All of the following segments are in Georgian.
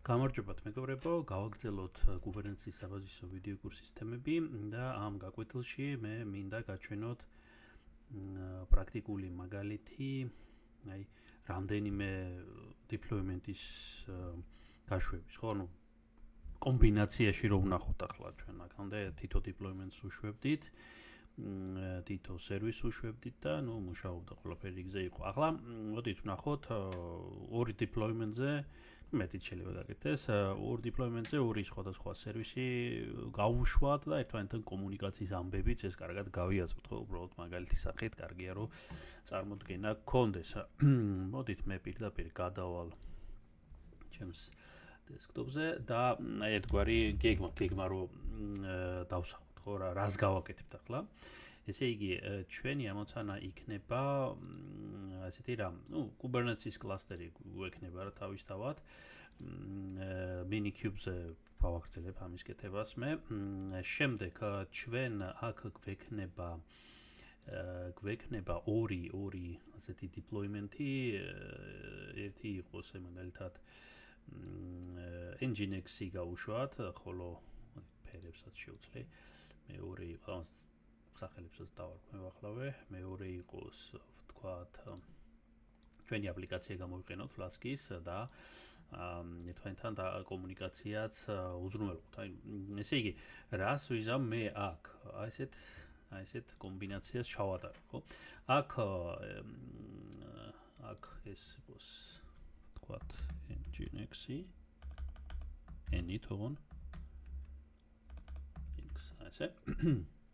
გამარჯობათ მეგობრებო, გავაგრძელოთ Kubernetes-ის საბაზისო ვიდეო კურსის თემები და ამ გაკვეთილში მე მინდა გაჩვენოთ პრაქტიკული მაგალითი, აი, რამდენიმე deployment-ის გაშვების, ხო, ну, კომბინაციაში რო ვნახოთ ახლა ჩვენ აქამდე თითო deployment-ს უშვებდით, თითო სერვისს უშვებდით და ну, მუშაობდა ყველაფერი იგზე იყო. ახლა მოდით ვნახოთ ორი deployment-ზე მეტიც შეიძლება გაკეთდეს, ორ deployment-ზე ორი სხვადასხვა სერვისი გავუშვათ და ერთმანეთთან კომუნიკაციის ამბებიც ეს კარგად გავიაზროთ, ხო, უბრალოდ მაგალითის სახით, კარგია რომ წარმოდგენა გქონდეს. მოდით მე პირდაპირ გადავალ ჩემს დესკტოპზე და ერთგვარი გეგმა რო დავსახოთ, ხო, რას გავაკეთებთ ახლა. ესე იგი, ჩვენი ამოცანა იქნება ასეთი რამ, ну, Kubernetes კლასტერი გვექნება რა თავისთავად. Minikube-ზე გავაგრძელებ ამის კეთებას მე. შემდეგ ჩვენ აქ გვექნება ორი ასეთი deployment-ი, ერთი იყოს მაგალითად Nginx-ი გავუშვათ, ხოლო ფერებსაც შევცვლი. მეორე იყოს სახელებსაც დავარქმევ, მეორე იყოს, ვთქვათ, ჩვენი აპლიკაცია გამოვიყენოთ Flask-ის და ერთმანეთთან კომუნიკაციაც უზრუნველყოთ. აი, ესე იგი, რას ვიზამ მე აქ? აი ესეთ კომბინაციას ჩავატარებ, ხო? აქ ეს იყოს, ვთქვათ, Nginx-ი, N-ი თողონ, ესე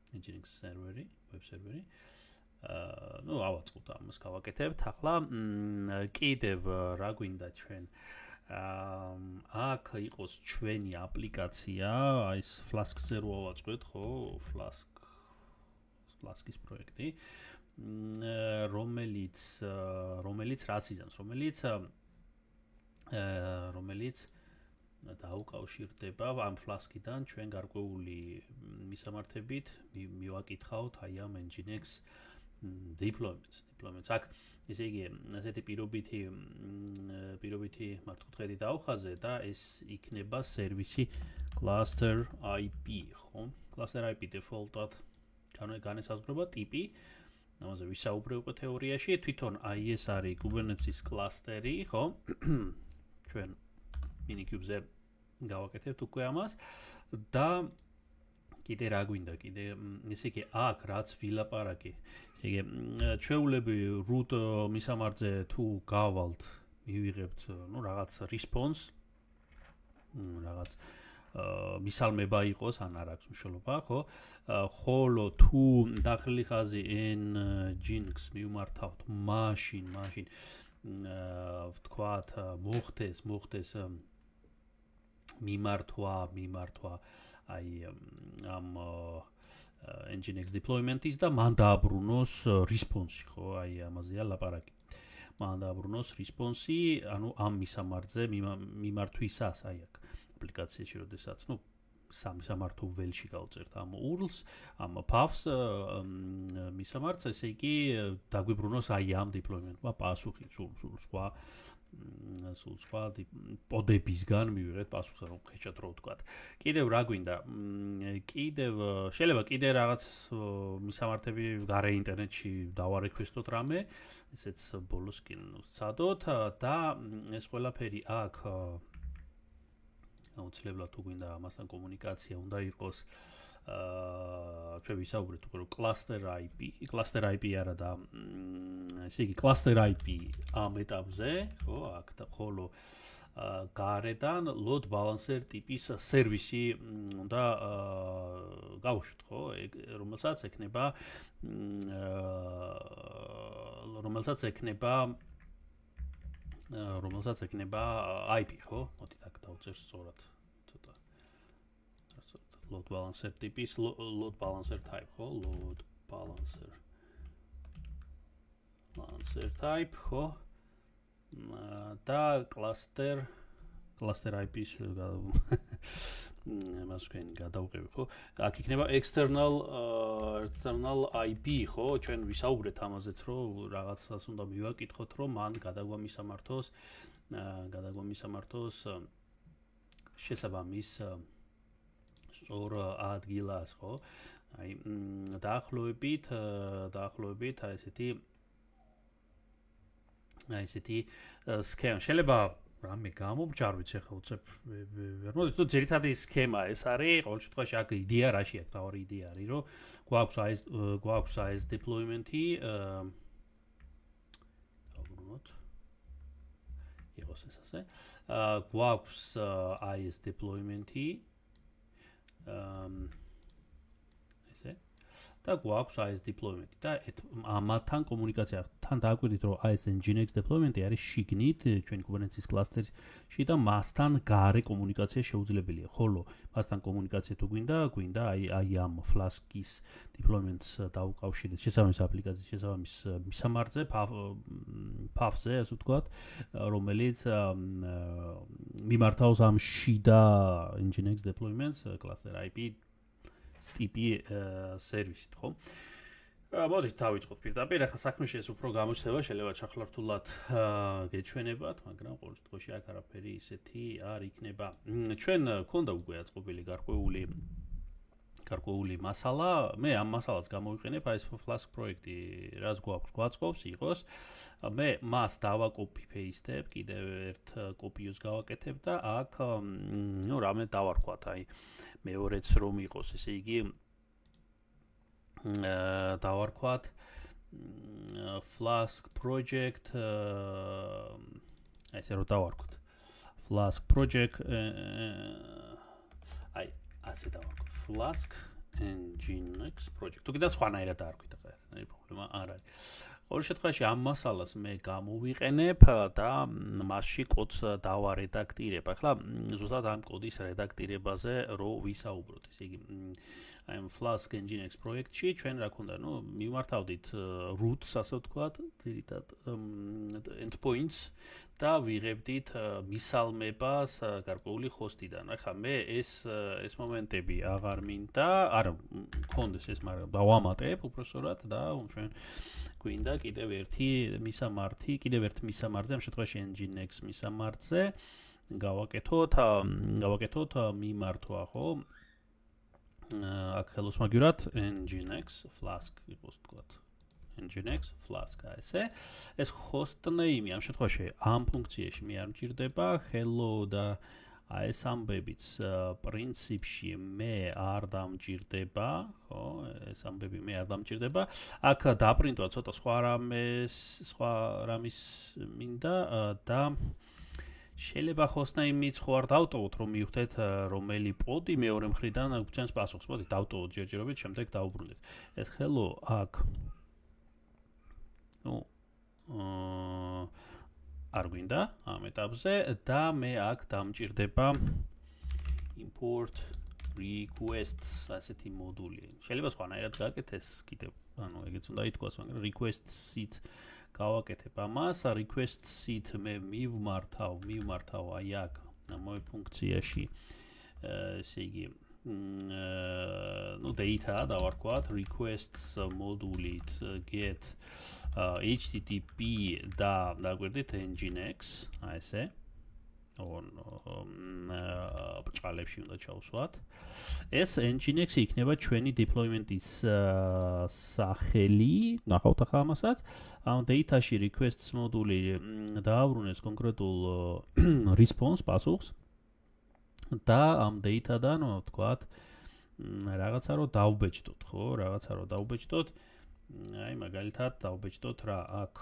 Nginx server-ი, web server-ი. ну, ავაწყოთ ამას გავაკეთებთ. ახლა კიდევ რა გვინდა ჩვენ? აქ იყოს ჩვენი აპლიკაცია, აი ეს Flask-ზე რო ავაწყოთ, ხო, Flask-ის პროექტი, რომელიც რას იზამს, რომელიც დაუკავშირდება ამ Flask-იდან ჩვენ გარკვეული მისამართებით მივაკითხავთ აი ამ Nginx deployments. აქ ესე იგი, ასეთი პირობითი მართკუთხედი დავხაზე და ეს იქნება სერვისი cluster IP, ხო? cluster IP default-ად განესაზღვრება ტიპი, ამაზე ვისაუბრებ უკვე თეორიაში, თვითონ აი ეს არის Kubernetes კლასტერი, ხო? ჩვენ Minikube-ზე გავაკეთებთ უკვე ამას და კიდე რა გვინდა, ესე იგი, აქ რაც ვილაპარაკი, ესე იგი, ჩვეულები root მისამართზე თუ გავალთ, მივიღებთ, ну, რაღაც response, რაღაც მისალმება იყოს, ან არ აქვს მნიშვნელობა, ხო? ხოლო თუ დახრილი ხაზი Nginx მივმართავთ, მაშინ ვთქვათ, მოხდეს მიმართვა აი ამ Nginx deployment-ის და მან დააბრუნოს response-ი, ხო, აი ამაზეა ლაპარაკი. მან დააბრუნოს response-ი, ანუ ამ მისამართზე მიმართვისას, აი აქ აპლიკაციაში, როდესაც, ну, სამისამართო ველში გავწერთ ამ URL-ს, ამ paths მისამართს, ესე იგი დაგვიბრუნოს აი ამ deployment-მა პასუხი, სულ სხვა პოდებისგან მივიღეთ პასუხს, რომ ხეჭად რო ვთქვათ. კიდევ რა გვინდა? შეიძლება კიდე რაღაც მისამართები გარე ინტერნეტში დავარეკვესტოთ რამე, ესეც ბოლოსკენ ვცადოთ და ეს ყველაფერი აქ აუცილებლად თუ გვინდა ამასთან კომუნიკაცია უნდა იყოს ჩვენ ვისაუბრეთ უკვე რომ cluster IP არა და ესე იგი cluster IP ამ ეტაპზე, ხო, აქ და ხოლო გარედან load balancer ტიპის სერვისი უნდა გავუშვით, ხო, რომელსაც ექნება IP, ხო? მოდით აქ დავწერთ სწორად ცოტა load balancer ტიპის load balancer type, ხო? load balancer type, ხო? და cluster IP-ს მას თქვენი გადავყევი, ხო? აქ იქნება external IP, ხო? ჩვენ ვისაუბრეთ ამაზეც, რომ რაღაცას უნდა მივაკითხოთ, რომ მან გადაგვამისამართოს შესაბამის სწორ ადგილას, ხო? აი დაახლოებით აი ესეთი სქემა შეიძლება რამე გამომჯარვით ახლა უცებ ვერ მოდი თუ ძირითადი სქემა ეს არის ყოველ შემთხვევაში აქ იდეა რაში აქვს თავი იდეა არის რომ გვაქვს ეს deployment-ი აღგრუნოთ იყოს ეს ასე გვაქვს ეს deployment-ი ესე და გვაქვს ეს deployment-ი და ამათთან კომუნიკაცია თან დააკვირდით რომ ეს nginx deployment-ი არის შიგნით ჩვენი Kubernetes cluster-ში და მასთან გარე კომუნიკაცია შეუძლებელია ხოლო მასთან კომუნიკაცია თუ გვინდა აი ამ Flask-ის deployment-ს დაუკავშირეთ შესაბამის აპლიკაციის შესაბამის მისამართზე path-ზე ასე ვთქვათ რომელიც მიმართავს ამ შიდა nginx deployments cluster IP ტიპი სერვისით, ხო? მოდით დავიწყოთ პირდაპირ, ახლა საქმეში ეს უფრო გამოჩნდება, შეიძლება ჩახლართულად გეჩვენებათ, მაგრამ ყოველ შემთხვევაში აქ არაფერი ისეთი არ იქნება. ჩვენ გქონდა უკვე აწყობილი გარკვეული მასალა, მე ამ მასალას გამოვიყენებ, აი ეს Flask პროექტი, რაც გვაწყობს, იყოს. მე მას დავაკოპი paste-ებ, კიდევ ერთ კოპიოს გავაკეთებ და აქ რამე დავარქვათ, აი მეორეც რომ იყოს, ესე იგი დავარქვათ Flask project ესე რომ დავარქვათ Flask project აი ასე დავარქვათ Flask nginx project თუ კიდევ სხვანაირად არქვით ახლა რა პრობლემა არ არის ყოველ შემთხვევაში ამ მასალას მე გამოვიყენებ და მასში კოდს დავარედაქტირებ. ახლა ზუსტად ამ კოდის რედაქტირებაზე რო ვისაუბროთ. ესე იგი აი ამ Flask nginx პროექტში ჩვენ რა ქონდა, მივმართავდით roots, ასე ვთქვათ, ძირითად endpoints და ვიღებდით მისალმებას გარკვეული ჰოსტიდან. ახლა მე ეს მომენტები აღარ მინდა, არა მქონდეს ეს, მაგრამ დავამატებ უბრალოდ და ჩვენ გვინდა კიდევ ერთ მისამართზე, ამ შემთხვევაში nginx მისამართზე გავაკეთოთ მიმართვა, ხო? აქ ხელოსმაგივრად nginx Flask იყოს თქვათ. nginx Flask ესე. ეს host name ამ შემთხვევაში ამ ფუნქციაში მე არ მჭირდება, hello და ეს ამბებიც პრინციპში მე არ დამჭირდება, ხო? ეს ამბები მე არ დამჭირდება. აქ დაპრინტვა ცოტა სხვა რამის მინდა და შეიძლება hostname-იც ხო არ დავტოვოთ, რომ მივხვდეთ რომელი პოდი მეორე მხრიდან გვცემს პასუხს. მოდით დავტოვოთ ჯერჯერობით, შემდეგ დავუბრუნდეთ. ეს hello აქ არ გვინდა ამ ეტაპზე და მე აქ დამჭირდება import requests ასეთი მოდული. შეიძლება სხვანაირად გააკეთეს კიდევ, ეგეც უნდა ითქვას, მაგრამ requests-ით გავაკეთებ ამას, requests-ით მე მივმართავ აი აქ ამავე ფუნქციაში. ესე იგი data დავარქვათ requests მოდულით get http და დაგვერდით nginx, აი ესე. ბჭყალებში უნდა ჩავსვათ. ეს nginx იქნება ჩვენი deployment-ის სახელი, ნახავთ ახლა ამასაც. ამ data-ში requests მოდული დააბრუნეს კონკრეტულ response პასუხს და ამ data-დან ვთქვათ რაღაცა რო დავბეჭდოთ, ხო? რაღაცა რო დავბეჭდოთ. აი მაგალითად დავბეჭდოთ რა აქ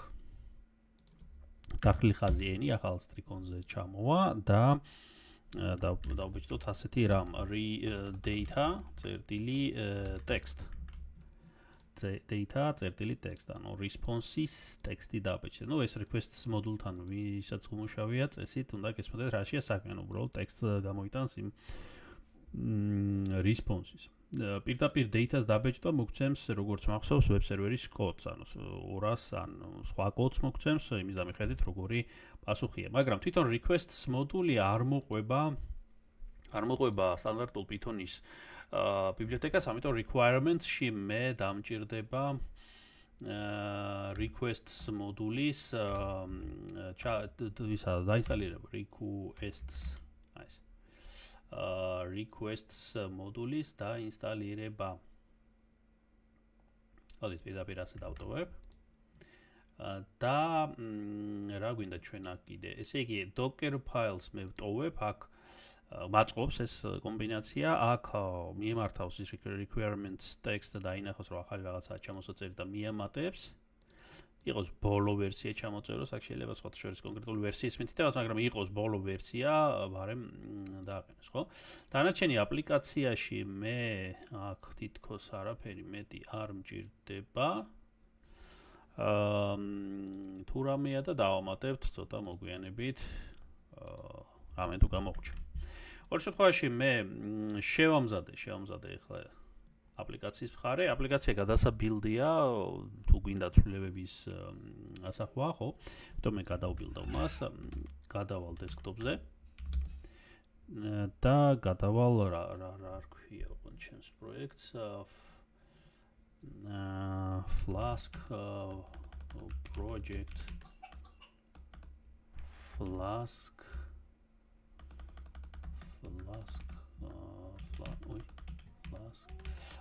დახლი ხაზი n-ი ახალ სტრიქონზე ჩამოვა და დავბეჭდოთ ასეთი რამ data წერტილი text data წერტილი text ანუ response-ის ტექსტი დაბეჭდეთ. ეს requests მოდულთან ვისაც უმუშავია წესით უნდა გესმოდეთ რაშია საქმე, უბრალოდ ტექსტს გამოიტანს იმ response-ის. პირდაპირ data-ს დაბეჭდვა მოგცემს როგორც მახსოვს web server-ის კოდს, ანუ 200 ან სხვა კოდს მოგცემს იმის დამიხედით როგორი პასუხია. მაგრამ თვითონ requests მოდული არ მოყვება სტანდარტულ Python-ის ბიბლიოთეკას, ამიტომ requirements-ში მე დამჭირდება requests მოდულის დაინსტალირება requests requests მოდულის დაინსტალირება. Odit პირდაპირ ასე დავტოვებ. და რა გვინდა ჩვენ აქ კიდე? ესე იგი docker files მე ვტოვებ აქ მაწყობს ეს კომბინაცია აქ მიემართავს ის requirements text-ს და ინახოს რომ ახალი რაღაცაა ჩამოსაწერი და მიემატებს. იყოს ბოლო ვერსია ჩამოწეროს, აქ შეიძლება სხვათა შორის კონკრეტული ვერსიის მითითებას, მაგრამ იყოს ბოლო ვერსია, ბარემ დააყენოს, ხო? დანარჩენი აპლიკაციაში მე აქ თითქოს არაფერი მეტი არ მჭირდება. თუ რამეა და დავამატებთ ცოტა მოგვიანებით რამე თუ გამოგვჭა. ორ შემთხვევაში მე შევამზადე ახლა აპლიკაციის მხარე, აპლიკაცია გადასაბილდია, თუ გვინდა ცვლილებების ასახვა, ხო? თუმცა მე გადავბილდავ მას, გადავალ დესკტოპზე და გადავალ რა ქვია ჩემს პროექტს Flask project Flask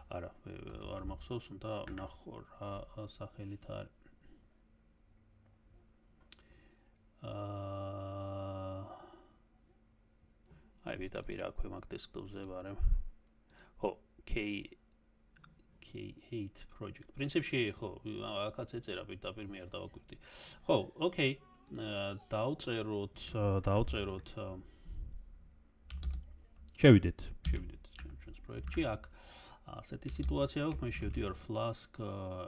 არა, არ მახსოვს, უნდა ვნახო რა სახელით არის. აი ვიტაპირ აქვე მაგ დესკტოპზე ვარემ. ხო, K8 project. პრინციპში ხო, აქაც ეწერა პირდაპირ მე არ დავაკვირდი. ხო, ოკეი. დავწეროთ შევიდეთ ჩვენს პროექტში აქ ასეთი სიტუაცია აქვს, მე შევდივარ Flask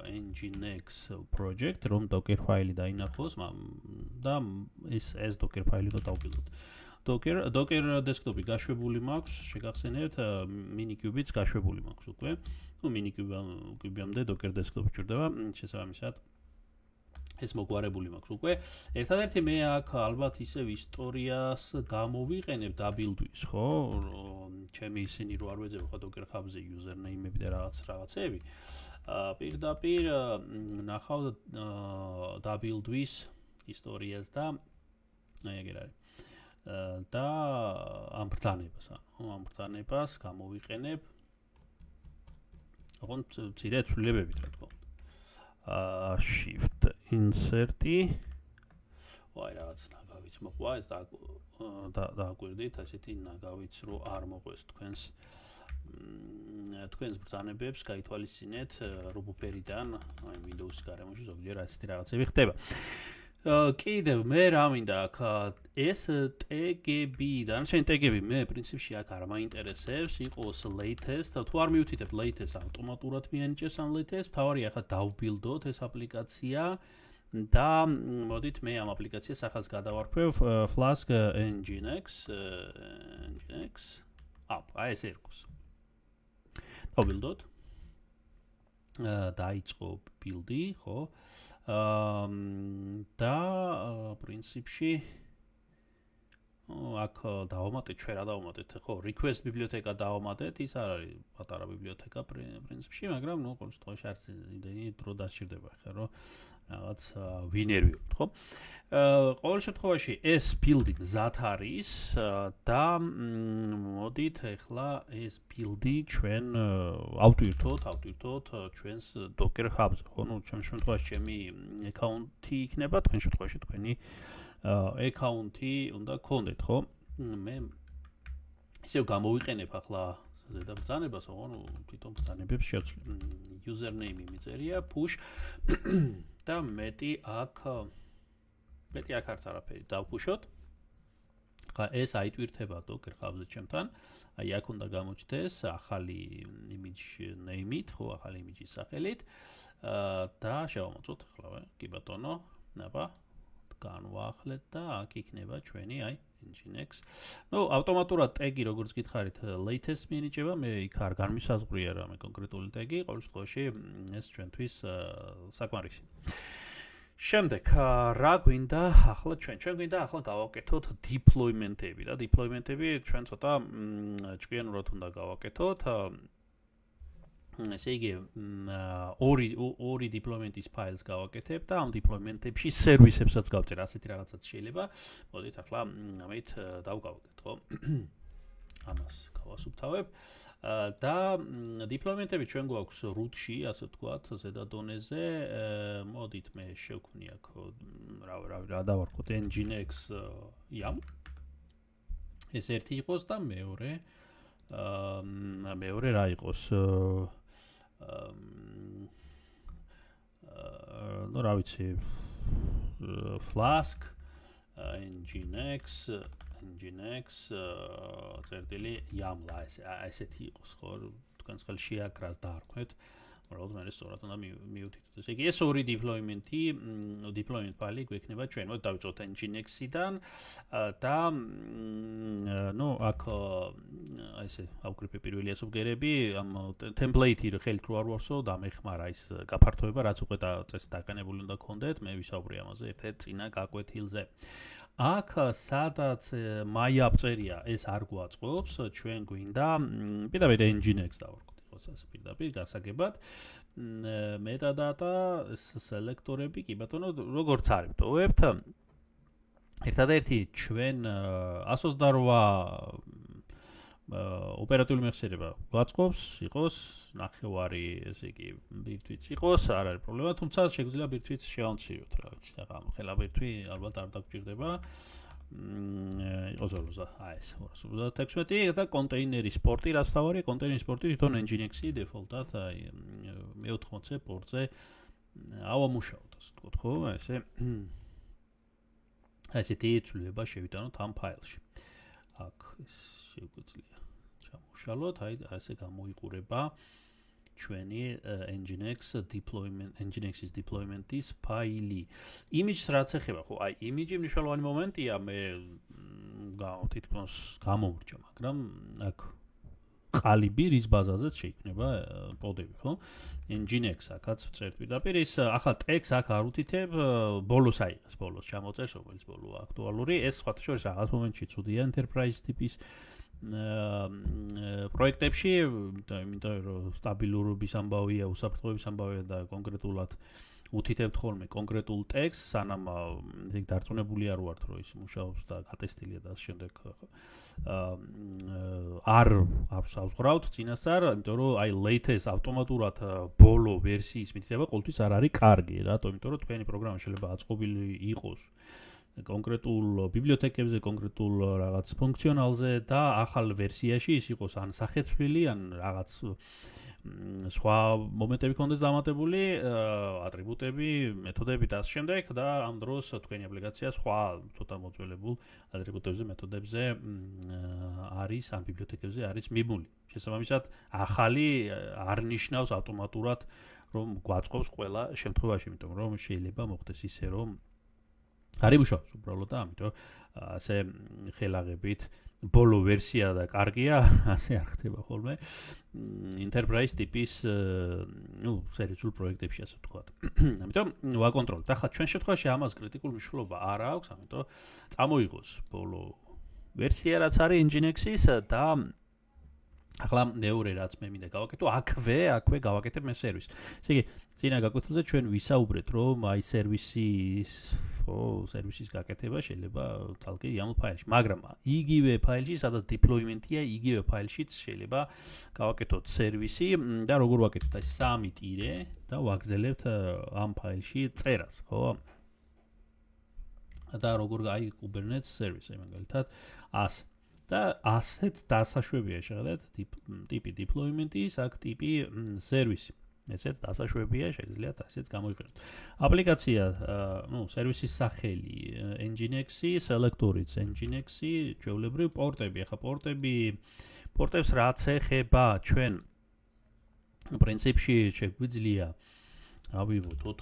Nginx project, რომ docker ფაილი დაინახოს და ეს docker ფაილი უნდა დავბილდოთ. Docker desktop-ი გაშვებული მაქვს, შეგახსენებთ, minikube-იც გაშვებული მაქვს უკვე. ნუ minikube-ამდე docker desktop-ი ჭირდება, შესაბამისად ეს მოგვარებული მაქვს უკვე. ერთადერთი მე აქ ალბათ ისევ ისტორიას გამოვიყენებ დაბილდვის, ხო? ჩემი ისინი რო არ ვეძებ ხო docker hub-ზე username-ები და რაღაცეები. პირდაპირ ნახავ დაბილდვის ისტორიას და აი ეგ არის. და ამ ბრძანებას გამოვიყენებ. ოღონდ ცირე ცვლილებებით რა თქმა უნდა. Shift insert-ი. ვაი რაღაც ნაგავიც მოყვა ეს დააკვირდით, ასეთი ნაგავიც რო არ მოყვეს თქვენს ბრძანებებს, გაითვალისწინეთ რობუფერიდან, აი Windows-ის გარემოში ზოგჯერ ასეთი რაღაცები ხდება. კიდევ მე რა მინდა აქ ეს ტეგები, დანარჩენი ტეგები მე პრინციპში აქ არ მაინტერესებს, იყოს latest, თუ არ მივთითებ latest ავტომატურად მიანიჭებს ამ latest, თავარია ახლა დავბილდოთ ეს აპლიკაცია და მოდით მე ამ აპლიკაციას ახალს გადავარქვევ Flask Nginx აი ეს ერქოს. დავბილდოთ. დაიწყო ბილდი, ხო? და პრინციპში აქ დავამატეთ, ჩვენ რა დავამატეთ, ხო, request ბიბლიოთეკა დავამატეთ, ის არ არის პატარა ბიბლიოთეკა პრინციპში, მაგრამ ნუ ყოველ შემთხვევაში არც იმდენი დრო დასჭირდება, ხო, რომ რაღაც ვინერვიოთ, ხო? ყოველ შემთხვევაში ეს ბილდი მზად არის და მოდით ახლა ეს ბილდი ჩვენ ავტვირთოთ ჩვენს docker hub-ზე, ხო? ნუ ჩემს შემთხვევაში ჩემი აკაუნტი იქნება, თქვენ შემთხვევაში თქვენი აკაუნტი უნდა გქონდეთ, ხო? მე ისევ გამოვიყენებ ახლა ზედაბრძანებას, ხო? ნუ თვითონ ბრძანებებს username-ი მიწერია push და მეტი აქ არც არაფერი დავფუშოთ. ხა ეს აიტვირთება docker hub-ზე ჩემთან. აი აქ უნდა გამოჩნდეს ახალი image name-ით, ხო, ახალი image-ის სახელით. და შევამოწოთ ახლა, კი ბატონო, აბა განვაახლეთ და აქ იქნება ჩვენი აი Nginx. ნუ ავტომატურად ტეგი როგორც გითხარით latest მიენიჭება, მე იქ არ განმისაზღვრია რამე კონკრეტული ტეგი, ყოველ შემთხვევაში ეს ჩვენთვის საკმარისი. შემდეგ რა გვინდა ახლა ჩვენ გვინდა ახლა გავაკეთოთ deployment-ები და deployment-ები ჩვენ ცოტა ჭკვიანურად უნდა გავაკეთოთ. ესე იგი ორი deployment-ის ფაილს გავაკეთებ და ამ deployment-ებში სერვისებსაც გავწერ, ასეთი რაღაცაც შეიძლება. მოდით ახლა ამით დავგავდეთ, ხო? ამას გავასუფთავებ. და დიპლოიმენტები ჩვენ გვაქვს root-ში, ასე ვთქვათ, ზედა დონეზე. მოდით მე შევქმნი აქ რა დავარქოთ nginx YAML. ეს ერთი იყოს და მეორე რა იყოს ну რა ვიცი Flask nginx წერტილი YAML ესეთი იყოს ხო თქვენს ხელში აქ რას დაარქვეთ უბრალოდ მე სწორად უნდა მივუთითოთ ესე იგი ეს ორი deployment ფაილი გვექნება ჩვენ მოდ დავიწყოთ nginx-იდან და ну აქ ესე ავკრიფე პირველი ასობგერები ამ template-ი ხელით რო არ ვარსო და მეხმარა ის გაფართოება რაც უკვე წესი დაყენებული უნდა გქონდეთ მე ვისაუბრე ამაზე ერთ-ერთ წინა გაკვეთილზე აქ სადაც MyApp წერია ეს არ გვაწყობს ჩვენ გვინდა პირდაპირ nginx დავარქვით იყოს პირდაპირ გასაგებად metadata სელექტორები კი ბატონო როგორც არის ვტოვებთ ერთადერთი ჩვენ 128 ოპერატიული მეხსიერება გვაწყობს იყოს ნახევარი ესე იგი ბირთვიც იყოს არ არის პრობლემა თუმცა შეგვიძლია ბირთვიც შევამციროთ რა ვიცი ახლა ხელა ბირთვი ალბათ არ დაგჭირდება იყოს 256 და კონტეინერის პორტი რაც თავარია კონტეინერის პორტი თვითონ nginx-ი დეფოლტად აი მე-80 პორტზე ავამუშავოთ ასე ვთქვათ ხო ესეთი ცვლილება შევიტანოთ ამ ფაილში აქ ეს შეგვიძლია ჩამოვშალოთ აი ასე გამოიყურება ჩვენი nginx-ის deployment-ის ფაილი. Image-ს რაც ეხება, ხო, აი image-ი მნიშვნელოვანი მომენტია, მე თითქოს გამომრჩა, მაგრამ აქ ყალიბი რის ბაზაზეც შეიქმნება პოდები, ხო? nginx აქაც წერთ პირდაპირ ის ახლა ტექსტს აქ არ უთითებ, ბოლოს ჩამოწერს, რომელიც ბოლოა აქტუალური, ეს სხვათა შორის რაღაც მომენტში ცუდია enterprise ტიპის პროექტებში, იმიტომ რომ სტაბილურობის ამბავია, უსაფრთხოების ამბავია და კონკრეტულად უთითებთ ხოლმე კონკრეტულ ტექსტს, სანამ ეგ დარწმუნებული არ ვართ, რომ ის მუშაობს და გატესტილია და შემდეგ არ ავსავსხრავთ წინასწარ, იმიტომ რომ აი latest ავტომატურად ბოლო ვერსიის მითითება ყოველთვის არ არის კარგი, რატომ? იმიტომ რომ თქვენი პროგრამა შეიძლება აწყობილი იყოს კონკრეტულ ბიბლიოთეკებზე, კონკრეტულ რაღაც ფუნქციონალზე და ახალ ვერსიაში ის იყოს ან სახეცვლილი, ან რაღაც სხვა მომენტები ქონდეს დამატებული, ატრიბუტები, მეთოდები და ამ შემდეგ და ამ დროს თქვენი აპლიკაცია სხვა ცოტა მოძველებულ ატრიბუტებზე, მეთოდებზე არის ან ბიბლიოთეკებზე არის მიმული. შესაბამისად, ახალი არ ნიშნავს ავტომატურად რომ გვაწყობს ყველა შემთხვევაში, იმიტომ რომ შეიძლება მოხდეს ისე რომ არ იმუშავებს უბრალოდ და ამიტომ ასე ხელაღებით ბოლო ვერსია და კარგია, ასე არ ხდება ხოლმე enterprise ტიპის სერიოზულ პროექტებში ასე ვთქვათ. ამიტომ ვაკონტროლებთ. ახლა ჩვენ შემთხვევაში ამას კრიტიკული მნიშვნელობა არ აქვს, ამიტომ წამოიღოს ბოლო ვერსია რაც არის nginx-ის და ახლა მეორე რაც მე მინდა გავაკეთო, აქვე გავაკეთებ მე სერვისს. ესე იგი, წინა გაკვეთილზე ჩვენ ვისაუბრეთ, რომ აი სერვისის გაკეთება შეიძლება თალკი YAML ფაილში, მაგრამ იგივე ფაილში, სადაც deployment-ია, იგივე ფაილშიც შეიძლება გავაკეთოთ სერვისი და როგორ ვაკეთოთ? აი სამი ტირე და ვაგრძელებთ ამ ფაილში წერას, ხო? და როგორ აი Kubernetes service, მაგალითად, ასე და ასეც დასაშვებია შეხედეთ ტიპი deployment-ის, აქ ტიპი სერვისი. ესეც დასაშვებია, შეგიძლიათ ასეც გამოიყენოთ. აპლიკაცია, სერვისის სახელი nginx-ი, სელექტორიც nginx-ი, ჩვეულებრივ პორტები. ახლა პორტებს რაც ეხება ჩვენ პრინციპში შეგვიძლია ავიღოთ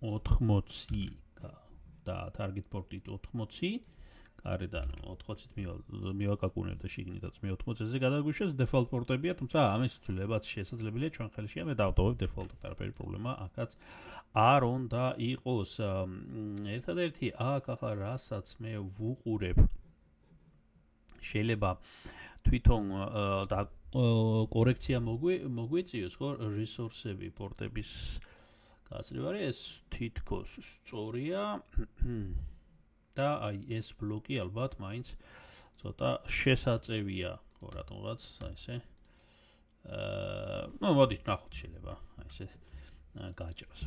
80 და target port-ით 80 გარედან 80-ით მივაკაკუნებ და შიგნითაც მე 80-ზე გადაგვიშვეს default პორტებია, თუმცა ამის ცვლილებაც შესაძლებელია ჩვენ ხელშია, მე დავტოვებ default-ად, არაფერი პრობლემა აქაც არ უნდა იყოს. ერთადერთი აქ ახლა რასაც მე ვუყურებ შეიძლება თვითონ და კორექცია მოგვიწიოს, ხო, resource-ები პორტების გასწრება ეს თითქოს სწორია. და აი ეს ბლოკი ალბათ მაინც ცოტა შესაწევია, ხო, რატომღაც აი ესე. ну, მოდით ნახოთ შეიძლება, აი ესე გააჭროს.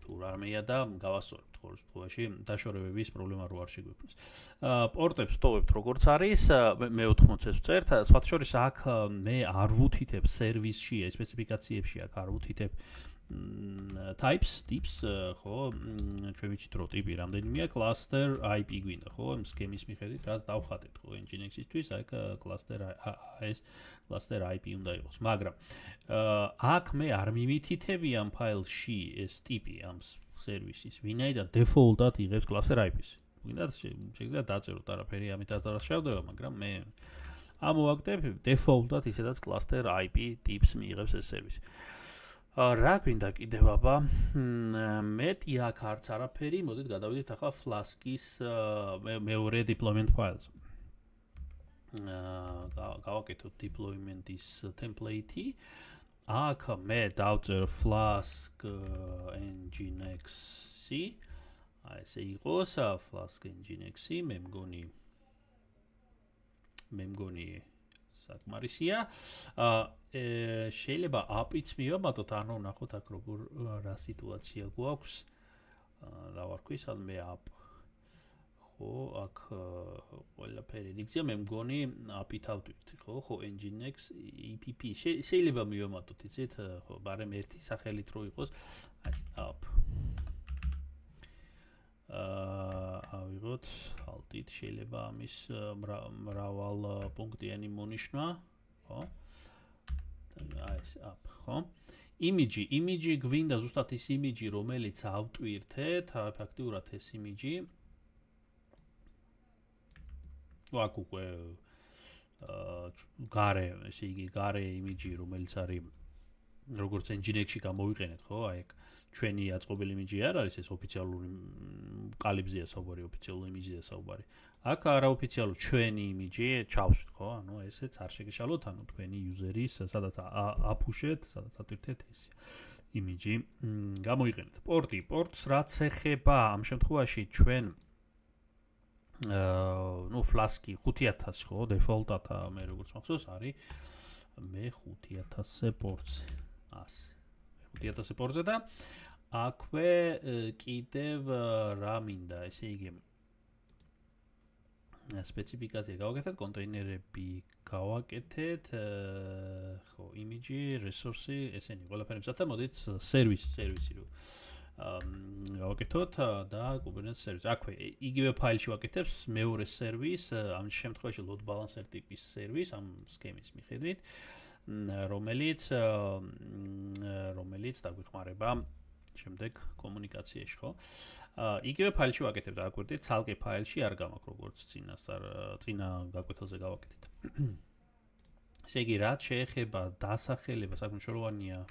თუ რამეა და გავასწორებთ ხოლმე თქოში დაშორებების პრობლემა რო არ შეგვიქმნას. პორტებს ვტოვებთ როგორც არის, მე 80-ს ვწერთ, სხვა შორის აქ მე არ ვუთითებ სერვისში, სპეციფიკაციებში აქ არ ვუთითებ tips, ხო, ჩვენ ვიცით რომ ტიპი რამდენიმეა, cluster IP გვინდა, ხო, იმ სქემის მიხედვით რაც დავხატეთ, ხო, Nginx-ისთვის, აქ cluster IP უნდა იყოს, მაგრამ აქ მე არ მივითითები ამ ფაილში ეს ტიპი ამ სერვისის, ვინაიდან default-ად იღებს cluster IP-ს. გვინდა შეგიძლიათ დაწეროთ არაფერი ამითაც არ შეავდება, მაგრამ მე ამოვაგდებ default-ად ისედაც cluster IP ტიპს მიიღებს ეს სერვისი. რა გვინდა კიდევ აბა? მეტი აქ არც არაფერი, მოდით გადავიდეთ ახლა Flask-ის მეორე deployment files. გავაკეთოთ deployment-ის template-ი. აქ მე დავწერ Flask Nginx-ი. აი ესე იყოს Flask Nginx-ი, მე მგონი საკმარისია. შეიძლება API-ც მივამატოთ, ანუ ნახოთ აქ როგორ რა სიტუაცია გვაქვს. რა ვარქვი, სადმე app. ხო, აქ ყველაფერი რიგზია, მე მგონი API-თ ავტვირთ, ხო, Nginx EPP. შეიძლება მივამატოთ, იცით, ხო, ბარემ ერთი სახელით რო იყოს, აი app. ავიღოთ Alt-ით, შეიძლება ამის მრავალ პუნქტიანი მონიშნა, ხო? აი ეს app, ხო? Image გვინდა ზუსტად ის image, რომელიც ავტვირთეთ, ფაქტიურად ეს image. აქ უკვე გარე, ესე იგი, გარე image, რომელიც არის როგორც Nginx-ში გამოვიყენეთ, ხო? აი ეგ ჩვენი აწყობილი image არ არის, ეს ოფიციალური ყალიბზეა საუბარი, ოფიციალური image-ია საუბარი. აქ არაოფიციალურ ჩვენი image ჩავშვით, ხო? ანუ ესეც არ შეგეშალოთ, ანუ თქვენი user-ის, სადაც აფუშეთ, სადაც ატვირთეთ ეს image გამოიყენეთ. პორტს რაც ეხება ამ შემთხვევაში ჩვენ ну Flask-ი 5000, ხო, default-ად მე როგორც მახსოვს არის მე 5000-ზე პორტზე. ასე. 5000-ზე პორტზე და აქვე კიდევ რა მინდა, ესე იგი სპეციფიკაცია გავაკეთეთ, კონტეინერები გავაკეთეთ, ხო, image, resource, ესენი ყველაფერი მსათა, მოდით სერვისი რო გავაკეთოთ და Kubernetes service. აქვე იგივე ფაილში ვაკეთებს მეორე სერვის, ამ შემთხვევაში load balancer ტიპის სერვის, ამ სქემის მიხედვით, რომელიც დაგვიხმარება შემდეგ კომუნიკაციაში, ხო? იგივე ფაილში ვაკეთებ და აკვირდით, ცალკე ფაილში არ გამაქვს, როგორც წინა გაკვეთილზე გავაკეთეთ. ესე იგი, რაც შეეხება დასახელებას, აქ მნიშვნელოვანია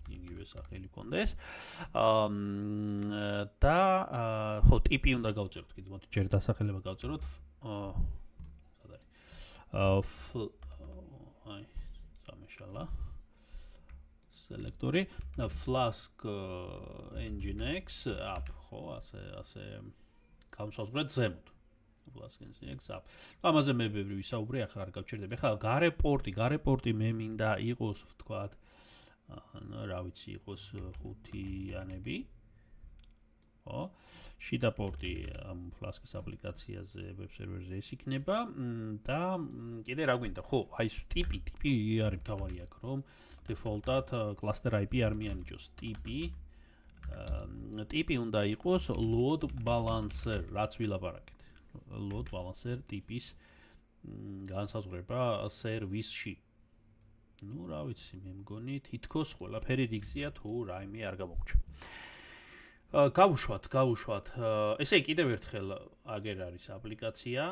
იგივე სახელი კონდეს. და ხო, ტიპი უნდა გავწეროთ, კიდე მოდი ჯერ დასახელება გავწეროთ. სად არის? აი, სამეშალა. სელექტორი, Flask Nginx app, ხო, ასე გამოსაზღვრეთ ზემოთ. Flask Nginx app. ამაზე მე ბევრი ვისაუბრე, ახლა არ გავჩერდები. ახლა გარე პორტი მე მინდა იყოს, ვთქვათ, რა ვიცი, იყოს 5-იანები. ხო? შიდა პორტი ამ Flask-ის აპლიკაციაზე, web server-ზე ის იქნება და კიდე რა გვინდა? ხო, აი ეს ტიპი არის მთავარი აქ, რომ default-ად cluster IP არ მიანიჭოს. ტიპი უნდა იყოს load balancer, რაც ვილაპარაკეთ. load balancer ტიპის განსაზღვრება სერვისში. ну, რა ვიცი, მე მგონი თითქოს ყველაფერი რიგზია, თუ რაიმე არ გამოგჩა. გავუშვათ. ესე კიდევ ერთხელ აგერ არის აპლიკაცია.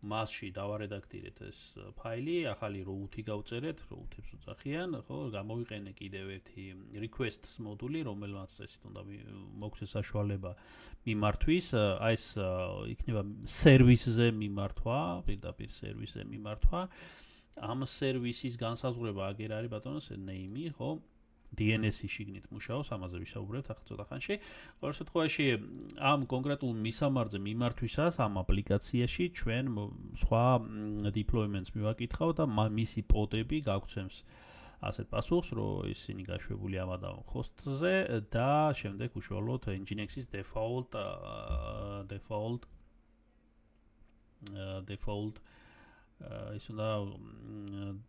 მასში დავარედაქტირეთ ეს ფაილი, ახალი route-ი გავწერეთ, route-ებს უძახიან, ხო, გამოვიყენე კიდევ ერთი requests მოდული, რომელმაც წესით უნდა მოგცეს საშუალება მიმართვის, აი ეს იქნება სერვისზე მიმართვა, პირდაპირ სერვისზე მიმართვა. ამ სერვისის განსაზღვრება აგერ არის ბატონო name-ი, ხო? DNS-ი შიგნით მუშაობს, ამაზე ვისაუბრებთ ახლა ცოტა ხანში. ყოველ შემთხვევაში ამ კონკრეტულ მისამართზე მიმართვისას ამ აპლიკაციაში ჩვენ სხვა deployments მივაკითხავთ და მისი პოდები გაგვცემს ასეთ პასუხს, რომ ისინი გაშვებული ამადამ host-ზე და შემდეგ უშუალოდ Nginx-ის default ის უნდა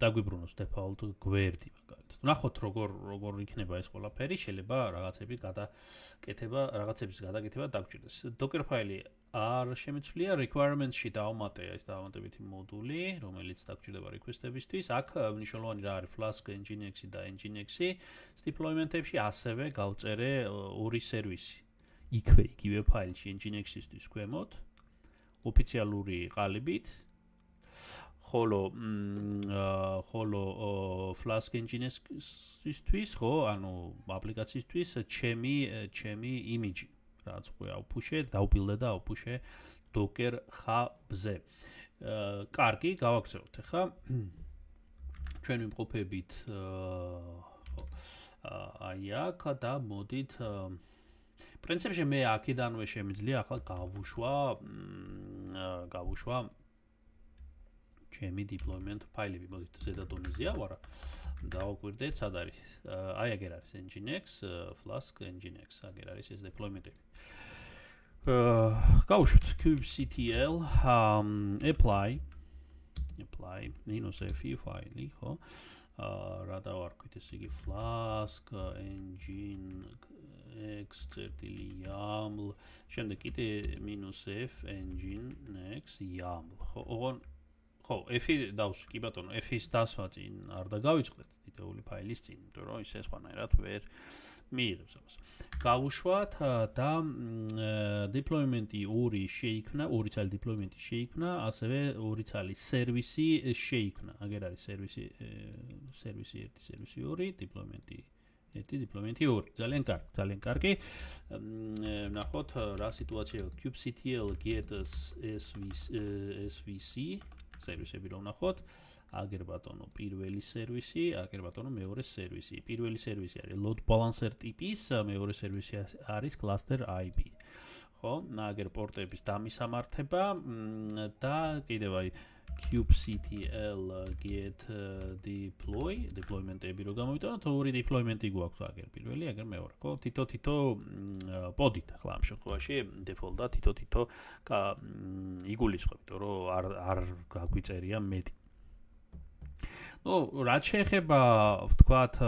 დაგვიბრუნოს default გვერდი მაგალითად. ნახოთ როგორ იქნება ეს ყველაფერი, შეიძლება რაღაცების გადაკეთება დაგვჭირდეს. Docker ფაილი არ შემიძლია requirements-ში დავამატე ეს დავამატებითი მოდული, რომელიც დაგვჭირდება request-ებისთვის. აქ მნიშვნელოვანი რა არის Flask, Nginx-ი და Nginx-ი deployment-ებში ასევე გავწერე ორი სერვისი. იგივე ფაილში Nginx-ისთვის ქვემოთ ოფიციალური ყალიბით ხოლო Flask Nginx-ისთვის, ხო, ანუ აპლიკაციისთვის ჩემი იმიჯი, რაც უკვე ავფუშე, დავბილდე და ავფუშე Docker Hub-ზე. კარგი, გავაგზავნოთ ახლა. ჩვენ ვიმყოფებით აი აქ და მოდით პრინციპში მე აქედანვე შემიძლია ახლა გავუშვა ჩემი deployment ფაილები. მოდით ზედა დონეზეა ვარა. დავაკვირდეთ, სად არის. აი აგერ არის Nginx, Flask Nginx, აგერ არის ეს deployment-ები. გავუშვით kubectl apply -f ფაილი, ხო? რა დავარქვით ეს იგი Flask Nginx -yaml, შემდეგ კიდე -f Nginx YAML, ხო, F-ი დავსვი, კი ბატონო, F-ის დასვა წინ არ დაგავიწყდეთ თითოეული ფაილის წინ, იმიტომ რომ ისე სხვანაირად ვერ მიიღებს ამას. გავუშვათ და deployment-ი ორი ცალი deployment-ი შეიქმნა, ასევე ორი ცალი სერვისი შეიქმნა. აგერ არის სერვისი 1, სერვისი 2, deployment-ი 1, deployment-ი 2. ძალიან კარგი. ნახოთ რა სიტუაციაა. kubectl get svc სერვისები რომ ნახოთ, აგერ ბატონო პირველი სერვისი, აგერ ბატონო მეორე სერვისი. პირველი სერვისი არის load balancer ტიპის, მეორე სერვისი არის cluster IP. ხო, აგერ პორტების დამისამართება და კიდევ აი kubectl get deployment-ები რო გამოვიტანოთ, ორი deployment-ი გვაქვს, აგერ პირველი, აგერ მეორე. ხო, თითო პოდით ახლა ამ შემთხვევაში default-და თითო იგულისხმებთ, რომ არ გაგვიწერია მეტი. რაც შეეხება ვთქვათ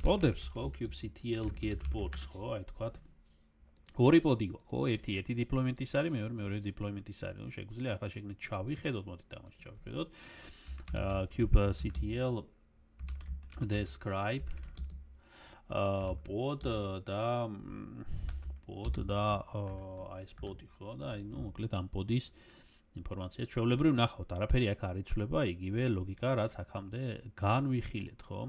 პოდებს, ხო, kubectl get pods, ხო, აი ვთქვათ ორი პოდი გვაქვს, ხო, ერთი deployment-ის არის, მეორე deployment-ის არის. ნუ შეგვიძლია ახლა შეგნით ჩავიხედოთ, მოდით ამაში ჩავიხედოთ. kubectl describe pod და აი ეს პოდი, ხო, და აი ნუ მოკლედ ამ პოდის ინფორმაცია ჩვეულებრივ ნახავთ, არაფერი აქ არ იცვლება, იგივე ლოგიკა, რაც აქამდე განვიხილეთ, ხო?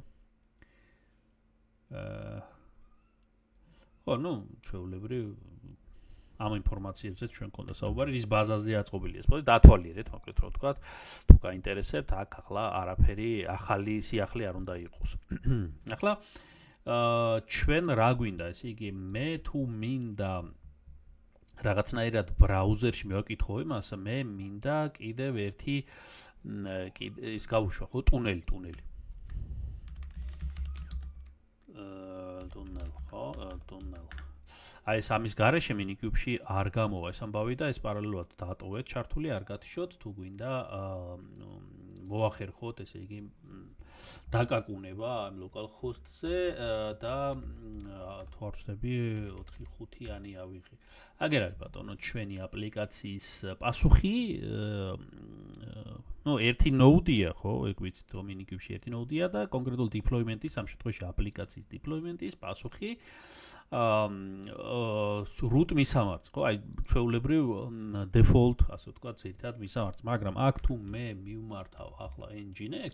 ხო, ნუ ჩვეულებრივ ამ ინფორმაციებზე ჩვენ გქონდა საუბარი, რის ბაზაზეა აწყობილი ეს პოდი, დათვალიერეთ, მოკლედ რო ვთქვათ, თუ გაინტერესებთ, აქ ახლა არაფერი ახალი სიახლე არ უნდა იყოს. ახლა ჩვენ რა გვინდა, ესე იგი, მე თუ მინდა რაღაცნაირად ბრაუზერში მივაკითხო იმას, მე მინდა კიდევ ერთი ის გავუშვა, ხო, ტუნელი. ტუნელი, აი ეს ამის გარეშე Minikube-ში არ გამოვა ეს ამბავი და ეს პარალელურად დატოვეთ, ჩართული არ გათიშოთ, თუ გვინდა მოახერხოთ, ესე იგი დაკაკუნება ამ local host-ზე და თუ არ ვცდები 4-5-იანი ავიღე. აგერ არის ბატონო ჩვენი აპლიკაციის პასუხი, ერთი node-ია, ხო, ეგ ვიცით, Minikube-ში ერთი node-ია და კონკრეტულ deployment-ის, ამ შემთხვევაში აპლიკაციის deployment-ის პასუხი root მისამართს, ხო, აი ჩვეულებრივ default, ასე ვთქვათ, ძირითადად მისამართს, მაგრამ აქ თუ მე მივმართავ ახლა Nginx,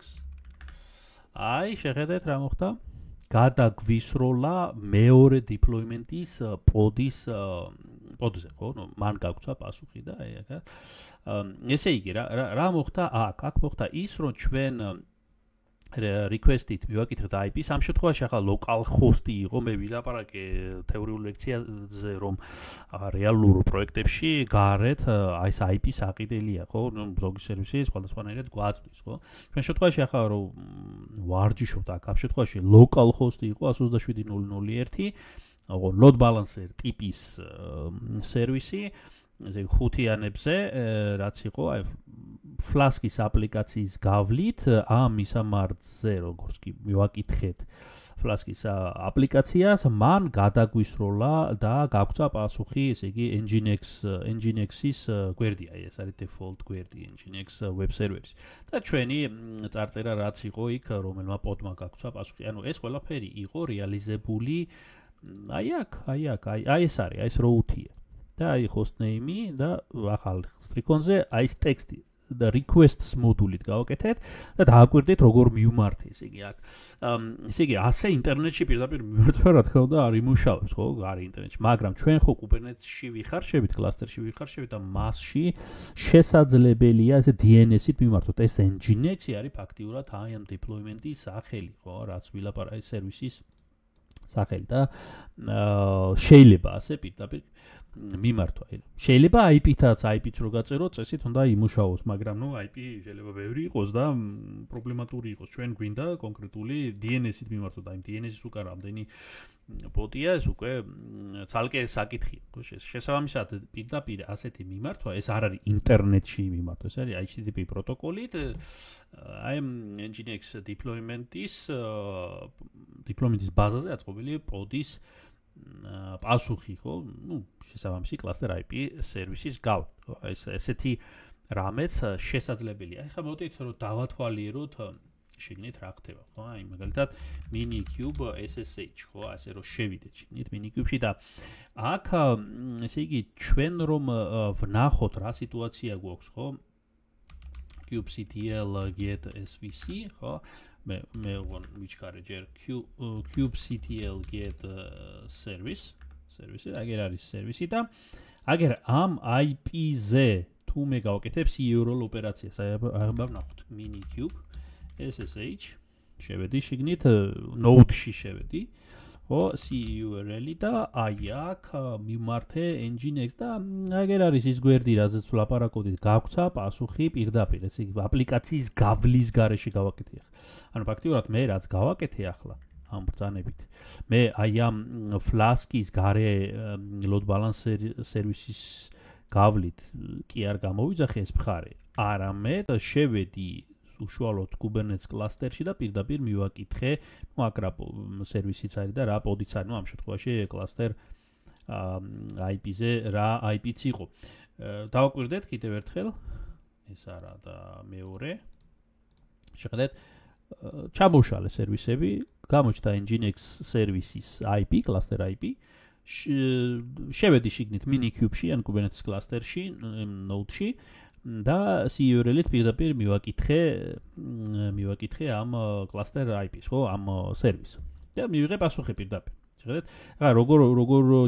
აი შეხედეთ რა მოხდა, გადაგვისროლა მეორე deployment-ის პოდზე, ხო, მან გაგვცა პასუხი და აი აქ. ესე იგი, რა მოხდა აქ? აქ მოხდა ის, რომ ჩვენ request-ით მივაკითხეთ IP-ს, ამ შემთხვევაში ახლა local host-ი იყო, მე ვილაპარაკე თეორიულ ლექციაზე, რომ რეალურ პროექტებში გარეთ აი ეს IP-ს აყიდელია, ხო? ზოგი სერვისი სხვადასხვანაირად გვაწვდის, ხო? ჩვენ შემთხვევაში ახლა რომ ვარჯიშობთ აქ, ამ შემთხვევაში local host-ი იყო 127.0.0.1, load balancer ტიპის სერვისი, ესე ხუთიანებზე, რაც იყო აი Flask-ის აპლიკაციის გავლით ამ ისამართზე როგორც კი მივაკითხეთ Flask-ის აპლიკაციას, მან გადაგვისროლა და გაგვცა პასუხი, ესე იგი Nginx-ის გვერდი, აი ეს არის default გვერდი Nginx web server-ის. და ჩვენი წარწერა რაც იყო იქ, რომელმა პოდმა გაგვცა პასუხი. ანუ ეს ყველაფერი იყო რეალიზებული აი ეს არის, აი ეს route-ია. და აი hostname-ი და ახალ სტრიქონზე აი ეს ტექსტი და requests მოდულით გავაკეთეთ და დააკვირდით როგორ მივმართე, ესე იგი აქ. ესე იგი ასე ინტერნეტში პირდაპირ მიმართვა რა თქმა უნდა არ იმუშავებს, ხო? არის ინტერნეტში, მაგრამ ჩვენ ხო Kubernetes-ში ვიხარშებით, კლასტერში ვიხარშებით და მასში შესაძლებელია ესე DNS-ით მიმართოთ. ეს Nginx-ი არის ფაქტიურად აი ამ deployment-ის სახელი, ხო? რაც ვილაპარაკე სერვისის სახელი და შეიძლება ასე პირდაპირ მიმართვა. შეიძლება IP-თაც IP-ც რო გაწეროთ, წესით უნდა იმუშაოს, მაგრამ ნუ IP შეიძლება ბევრი იყოს და პრობლემატური იყოს. ჩვენ გვინდა კონკრეტული DNS-ით მიმართოთ, აი DNS-ის უკვე რამდენი პოტია, ეს უკვე ცალკე საკითხია. შესაბამისად, პირდაპირ ასეთი მიმართვა, ეს არ არის ინტერნეტში მიმართვა, ეს არის HTTP პროტოკოლით, აი Nginx deployment-ის ბაზაზე აწყობილი პოდის პასუხი, ხო? ნუ შესაბამისი cluster IP სერვისის გავლით, ხო? ესეთი რამეც შესაძლებელია. ახლა მოდით რომ დავათვალიეროთ შიგნით რა ხდება, ხო? აი მაგალითად minikube SSH, ხო? ასე რომ შევიდეთ შიგნით minikube-ში და აქ ესე იგი ჩვენ რომ ვნახოთ რა სიტუაცია გვაქვს, ხო? kubectl get svc, ხო? მე ვიჩქარე ჯერ kubectl get service, აგერ არის სერვისი და აგერ ამ IP-ზე თუ მე გავაკეთებ URL ოპერაციას, აი ვნახოთ minikube SSH, შევედი შიგნით node-ში შევედი, ხო, URL-ი და აი აქ მიმართე Nginx და აგერ არის ის გვერდი, რაზეც ვლაპარაკობდით, გაგვცა პასუხი პირდაპირ, ესე იგი აპლიკაციის გავლის გარეშე გავაკეთე. ანუ ფაქტიურად მე რაც გავაკეთე ახლა ამ ბრძანებით, მე აი ამ Flask-ის გარე load balancer სერვისის გავლით კი არ გამოვიძახე ეს მხარე, არამედ შევედი უშუალოდ Kubernetes cluster-ში და პირდაპირ მივაკითხე, ნუ აქ რა სერვისიც არის და რა პოდიც არის, ნუ ამ შემთხვევაში cluster IP-ზე რა IP-ც იყო. დავაკვირდეთ კიდევ ერთხელ, ეს არა და მეორე. შეხედეთ, ჩამოშალე სერვისები, გამოჩნდა Nginx services IP, cluster IP. შევედი შიგნით minikube-ში, ან Kubernetes cluster-ში, node-ში და URL-ით პირდაპირ მივაკითხე ამ cluster IP-ს, ხო, ამ სერვისს. და მივიღე პასუხი პირდაპირ. შეხედეთ, რა როგორ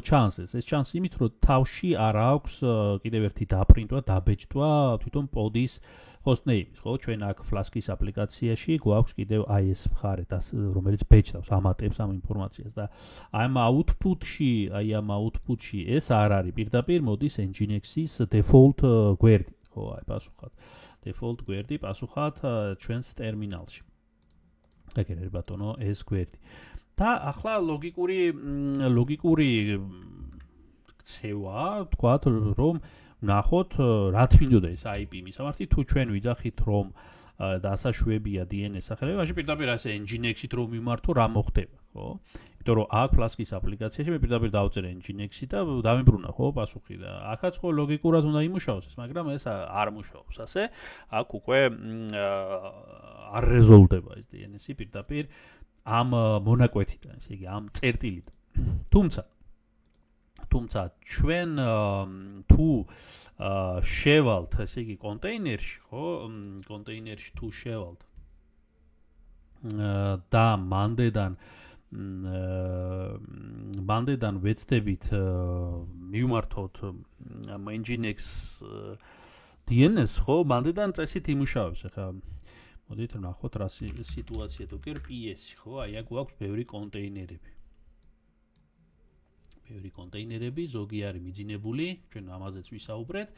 ჩანს ეს ჩანს იმით, რომ თავში არ აქვს კიდევ ერთი დაპრინტვა, დაბეჭდვა თვითონ პოდის hostname-ის, ხო? ჩვენ აქ Flask-ის აპლიკაციაში გვაქვს კიდევ აი ეს მხარე, რომელიც ბეჭდავს, ამატებს ამ ინფორმაციას და აი ამ output-ში ეს არ არის პირდაპირ მოდის Nginx-ის default გვერდი, ხო, აი პასუხად. default გვერდი პასუხად ჩვენს ტერმინალში. ეგრე ბატონო, ეს გვერდი. და ახლა ლოგიკური ქცევა, თქვათ, რომ ვნახოთ რა თვინდოდა ეს IP მისამართი, თუ ჩვენ ვიძახით რომ დასაშვებია DNS სახელები, მაშინ პირდაპირ ასე Nginx-ით რომ მიმართო, რა მოხდება, ხო? იმიტომ რომ აქ Flask-ის აპლიკაციაში მე პირდაპირ დავწერე Nginx-ით და დავიმბრუნა, ხო, პასუხი და აქაც ხო ლოგიკურად უნდა იმუშაოს ეს, მაგრამ ეს არ მუშაობს ასე. აქ უკვე არ რეზოლვდება ეს DNS-ი პირდაპირ ამ მონაკვეთიდან, ესე იგი ამ წერტილიდან. თუმცა ჩვენ თუ შევალთ, ესე იგი კონტეინერში, ხო, კონტეინერში თუ შევალთ და მანდედან ვეცდებით მივმართოთ Nginx DNS, ხო, მანდედან წესით იმუშავებს, ახლა მოდით ვნახოთ რა სიტუაცია თუ კი PS-ი, ხო? აი აქ გვაქვს ბევრი კონტეინერები. ზოგი არის მიძინებული, ჩვენ ამაზეც ვისაუბრეთ.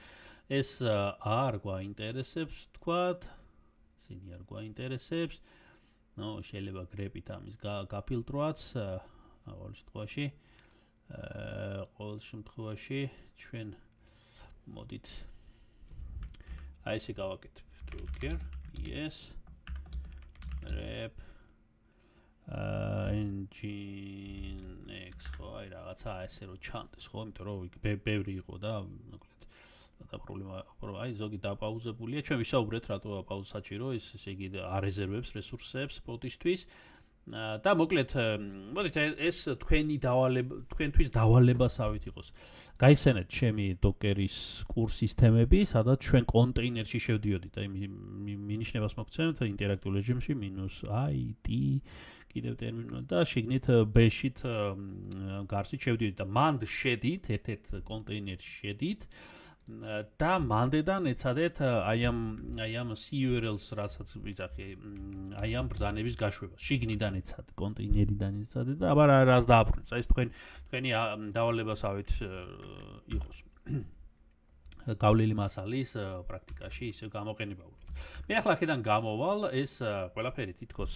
ეს არ გვაინტერესებს, თქვათ, ისინი არ გვაინტერესებს. შეიძლება გრეპით ამის გაფილტროაც, ყოველ შემთხვევაში ჩვენ მოდით აი ესე გავაკეთებ, Docker yes rep nginx ხო აი რაღაცა ესე რომ ჩანდეს ხო იმიტომ რომ ბევრი იყო და მოკლედ და პრობლემა აი ზოგი დაპაუზებულია ჩვენ ვისაუბრეთ რატო პაუზა საჭირო ესე იგი არეზერვებს რესურსებს პოტისთვის და მოკლედ მოდით ეს თქვენთვის დავალებასავით იყოს გაიხსენეთ ჩემი Docker-ის კურსის თემები, სადაც ჩვენ კონტეინერში შევდიოდით, აი მინიშნებას მოგცემთ ინტერაქტიულ რეჟიმში -it კიდევ ტერმინი და შეგნით bash-ით გარსით შევდიოდით და მანდ შედით, ერთ-ერთ კონტეინერში შედით და მანდედან ეცადეთ აი ამ CURL-ს რასაც ვიძახი, აი ამ ბრძანების გაშვებას. შიგნიდან ეცადეთ, კონტეინერიდან ეცადეთ და აბა რას დააბრუნებს. აი ეს თქვენი დავალებასავით იყოს. გავლილი მასალის პრაქტიკაში ისე გამოყენება უბრალოდ. მე ახლა აქედან გამოვალ, ეს ყველაფერი თითქოს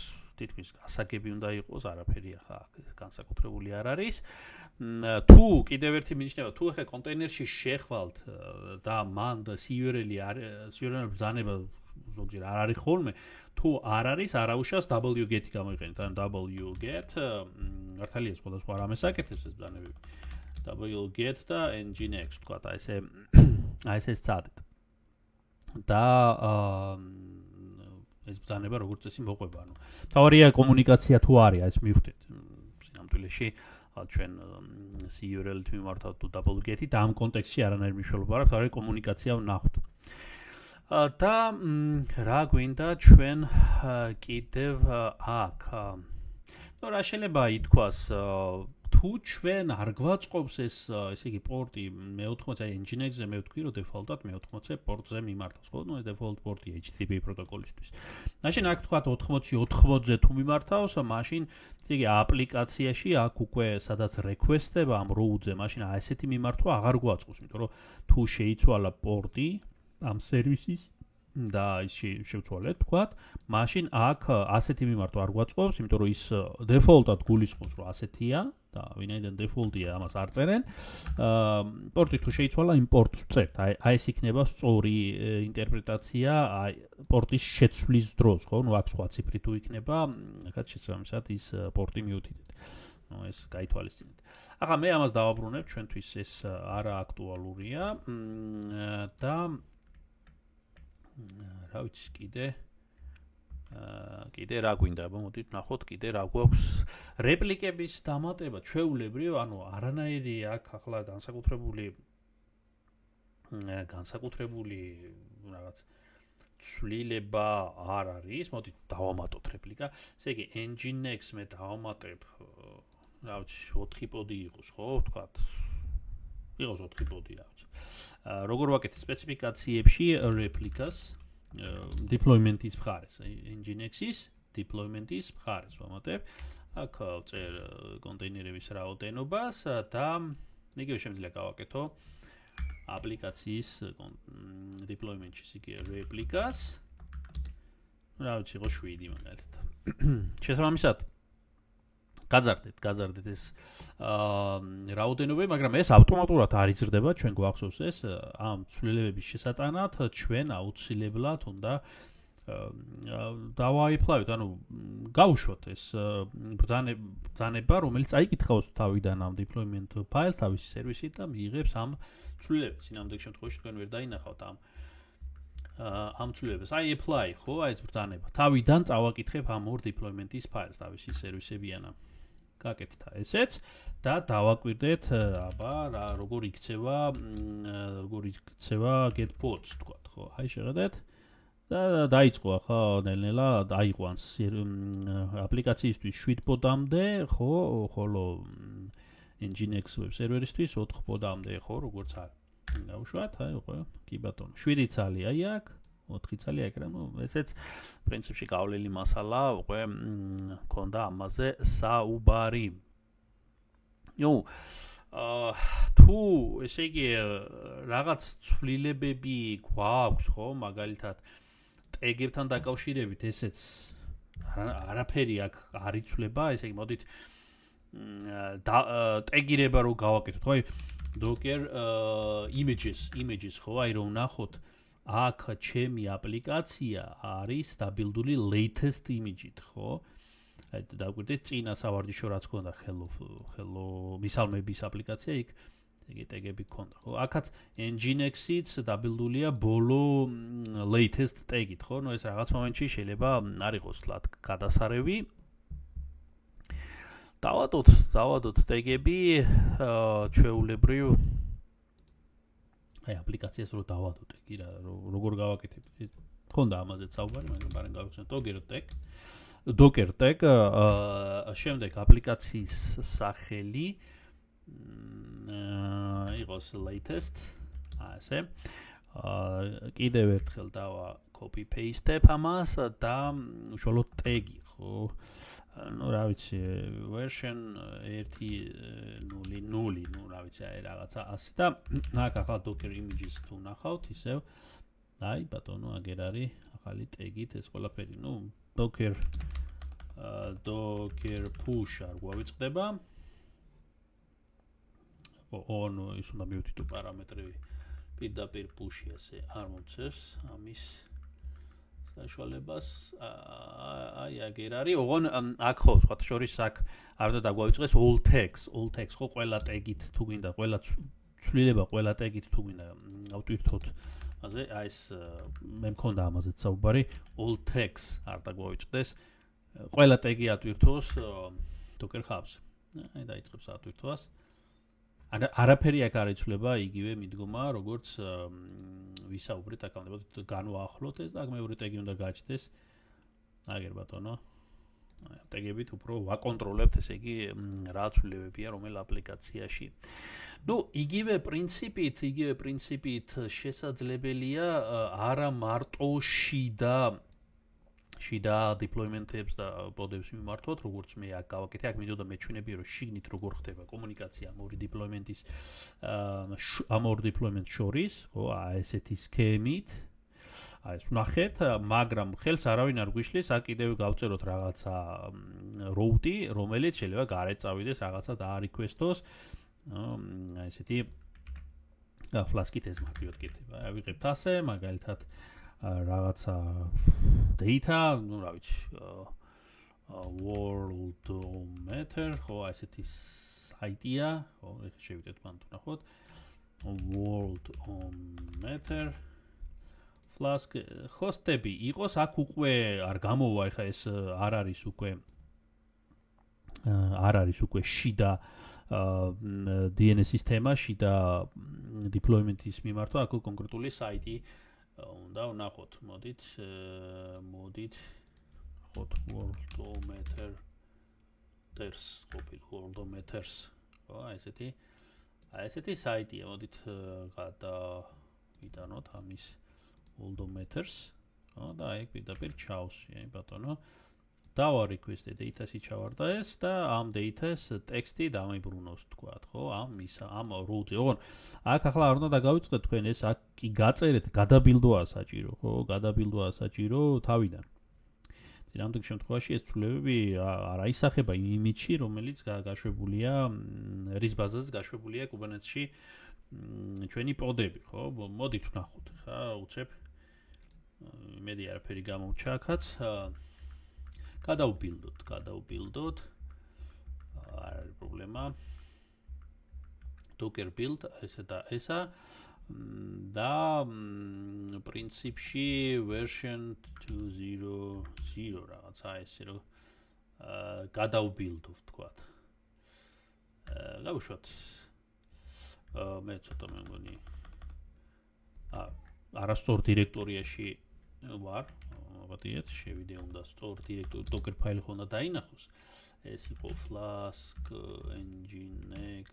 გასაგები უნდა იყოს, არაფერი ახლა განსაკუთრებული არ არის. თუ კიდევ ერთი მინიშნება, თუ ახლა კონტეინერში შეხვალთ და მანდ CURL ბრძანება ზოგჯერ არ არის ხოლმე, თუ არ არის, არაუშავს wget-ი გამოიყენეთ, ანუ wget მართალია სხვადასხვა რამეს აკეთებს ეს ბრძანებები. wget და nginx თქვა და აი ესე სცადეთ. და ეს ბრძანება როგორც წესი მოყვება, ანუ თავარია კომუნიკაცია თუ არის, ეს მივხვდეთ. სინამდვილეში ჩვენ CURL-ით მიმართავთ თუ wget-ი და ამ კონტექსტში არანაირი მნიშვნელობა არ აქვს, არის კომუნიკაცია ვნახოთ. და რა გვინდა ჩვენ კიდევ აქ. რა შეიძლება ითქვას თუ ჩვენ არ გვაწყობს ესე იგი პორტი მე-80 აი nginx-ზე მე ვთქვი რომ დეფოლტად მე-80 პორტზე მიმართავს, ხო? ნუ დეფოლტ პორტია HTTP პროტოკოლისთვის. მაშინ აქ თქვა 80-80-ზე თუ მიმართავს, მაშინ ესე იგი აპლიკაციაში აქ უკვე სადაც request-ება ამ root-ზე, მაშინ ასეთი მიმართვა აღარ გვაწყობს, იმიტომ რომ თუ შეიცვალა პორტი ამ სერვისის და ის შევცვალეთ, თქვათ, მაშინ აქ ასეთი მიმართვა არ გვაწყობს, იმიტომ რომ ის დეფოლტად გულისხმობს, რომ ასეთია და ვინაიდან დეფოლტია, ამას არ წერენ. პორტი თუ შეიცვალა, იმპორტს ვწერთ. აი ეს იქნება სწორი ინტერპრეტაცია აი პორტის შეცვლის დროს, ხო? ნუ აქ სხვა ციფრი თუ იქნება, ახლა შესაბამისად ის პორტი მიუთითეთ. ნუ ეს გაითვალისწინეთ. ახლა მე ამას დავაბრუნებ, ჩვენთვის ეს არა აქტუალურია და რა ვიცი კიდე რა გვინდა, მოდით ვნახოთ კიდე რა გვაქვს რეპლიკების დამატება ჩვეულებრივ, ანუ არანაირი აქ ახლა განსაკუთრებული რაღაც ცვლილება არ არის, მოდით დავამატოთ რეპლიკა. ესე იგი nginx მე დავამატებ რა ვიცი 4 პოდი იყოს, ხო, ვთქვათ. იყოს 4 პოდი, რა ვიცი. როგორ ვაკეთებ სპეციფიკაციებში რეპლიკას deployment-ის მხარეს, nginx-ის deployment-ის მხარეს ვამატებ. აქ ვწერ კონტეინერების რაოდენობას და იგივე შემიძლია გავაკეთო აპლიკაციის deployment-ში იგი რეპლიკას. რა ვიცი, იყო 7 მაგალითად. შესაბამისად გაზარდეთ ეს რაოდენობები, მაგრამ ეს ავტომატურად არ იზრდება, ჩვენ გვახსოვს ეს ამ ცვლილებების შესატანად ჩვენ აუცილებლად უნდა დავაიფლავით, ანუ გავუშვოთ ეს ბრძანება, რომელიც აიკითხავს თავიდან ამ deployment ფაილს თავისი სერვისით და მიიღებს ამ ცვლილებებს. სინამდვილე შემთხვევაში თქვენ ვერ დაინახავთ ამ ცვლილებას. აი apply, ხო, აი ეს ბრძანება. თავიდან წავაკითხებ ამ ორ deployment-ის ფაილს თავისი სერვისებიანა. გაკეთდა ესეც და დავაკვირდეთ, აბა რა როგორ იქცევა get pods თქვათ, ხო? აი შეხედეთ და დაიწყო ახლა ნელ-ნელა დაიყვანს აპლიკაციისთვის 7 პოდამდე, ხო, ხოლო nginx web server-ისთვის 4 პოდამდე, ხო, როგორც არის. გავუშვათ, აი, ხო, კი ბატონო. 7 ცალი აი აქ, 4 წელი აიქრა, ესეც პრინციპში გავლილი მასალა, უკვე მქონდა ამაზე საუბარი. თუ ესე იგი რაღაც ცვლილებები გვაქვს, ხო, მაგალითად ტეგებთან დაკავშირებით ესეც არაფერი აქ არ იცვლება, ესე იგი მოდით ტეგირება რო გავაკეთოთ, ხო, Docker images ხო, აი რომ ნახოთ აქ ჩემი აპლიკაცია არის დაბილდული latest image-ით, ხო? აი დაგვირდეთ წინა სავარჯიშო რაც ქონდა hello მისალმების აპლიკაცია იქ ეგ ტეგები ქონდა, ხო? აქაც nginx-იც დაბილდულია ბოლო latest ტეგით, ხო? ეს რაღაც მომენტში შეიძლება არ იყოს თლად გადასარევი. დავადოთ ტეგები ჩვეულებრივ აი აპლიკაციას რო დავადოთ ტეგი რა როგორ გავაკეთებ ქონდა ამაზეც საუბარი მაგრამ გავიხსენოთ Docker tag შემდეგ აპლიკაციის სახელი იყოს latest ასე კიდევ ერთხელ დავა copy paste-ებ ამას და უშუალოდ ტეგი ხო ну, რა ვიცი, version 1.0.0, ну, რა ვიცი, აი რაღაცა ასე და აქ ახლა Docker images თუ ნახავთ, ისევ აი ბატონო, აგერ არის ახალი ტეგით ეს ყველაფერი, ну, Docker push არ გვავიწყდება. ნუ ის უნდა მივთითო პარამეტრები პირდაპირ push-ი ასე არ მომწევს ამის საშუალებას აი აგერ არის ოღონ აქ ხო სხვა შორის აქ არ უნდა დაგვავიწყდეს all tags ხო ყველა ტეგით თუ გინდა ყველა ცვლილება ყველა ტეგით თუ გინდა ავტვირთოთ ასე აი ეს მე მქონდა ამაზეც საუბარი all tags არ დაგვავიწყდეს ყველა ტეგი ატვირთოს Docker Hub-ს აი დაიწყებს ატვირთვას არაფერი აქ არ იცვლება იგივე მიდგომა როგორც ვისაუბრეთ აკავდებოდ განვაახლოთ ეს და მეორე ტეგი უნდა გაჩნდეს აგერ ბატონო ტეგებით უფრო ვაკონტროლებთ ესე იგი რა ცვლილებებია რომელ აპლიკაციაში ну იგივე პრინციპით შესაძლებელია არა მარტო შიდა deployment-ებს და podებს მიმართოთ, როგორც მე აქ გავაკეთე, აქ მინდოდა მეჩვენებიო, რომ შიგნით როგორ ხდება კომუნიკაცია ამ ორი deployment შორის, ხო, ესეთი სქემით. აი ეს ვნახეთ, მაგრამ ხელს არავინ არ გვიშლის, აქ კიდევ გავწეროთ რაღაცა route-ი, რომელიც შეიძლება გარეთ წავიდეს, რაღაცა დაარეკვესტოს. აი ესეთი Flask-ით ეს მაგიოდ კეთება. აი ვიღებთ ასე, მაგალითად რაღაცა data, ну, რა ვიცი, worldometer, ხო, ესეთი საიტია, ხო, ეხლა შევიდეთ მან თუ ნახოთ. worldometer Flask hostები იყოს აქ უკვე არ გამოვა, ეხლა ეს არ არის უკვე შიდა DNS სისტემა, შიდა deployment-ის მიმართვა, აქ კონკრეტული საიტი უნდა ვნახოთ, მოდით ხოთ worldometers, ხო, ესეთი საიტია, მოდით გადავიტანოთ ამის worldometers, ხო, და აი პირდაპირ ჩავსვი, აი ბატონო. დავარეკვესტე data-ში ჩავარდა ეს და ამ data-ს ტექსტი დამიბრუნოს თქვათ, ხო? ამ route-ზე. ოღონ აქ ახლა არ უნდა დაგავიწყდეთ თქვენ ეს აქ კი გაწერეთ, გადაბილდოა საჭირო, ხო? გადაბილდოა საჭირო თავიდან. ძირამდელ შემთხვევაში ეს ცვლილებები არ აისახება იმ იმიჯში, რომელიც გაშვებულია რის ბაზაზე გაშვებულია Kubernetes-ში ჩვენი podები, ხო? მოდით ვნახოთ, ხა, უცებ იმედი არაფერი გამოჩა აქაც. გადავბილდოთ. არ არის პრობლემა. Docker build ესა და ესა და პრინციპში version 2.0 რაღაცა ესე რომ გადავბილდოთ თქვათ. გავუშვათ. მე ცოტა მე მგონი არასწორ დირექტორიაში ვარ. მოგატიეთ, შევიდე უნდა store directory docker ფაილი ხონდა დაინახოს. ეს იყო Flask nginx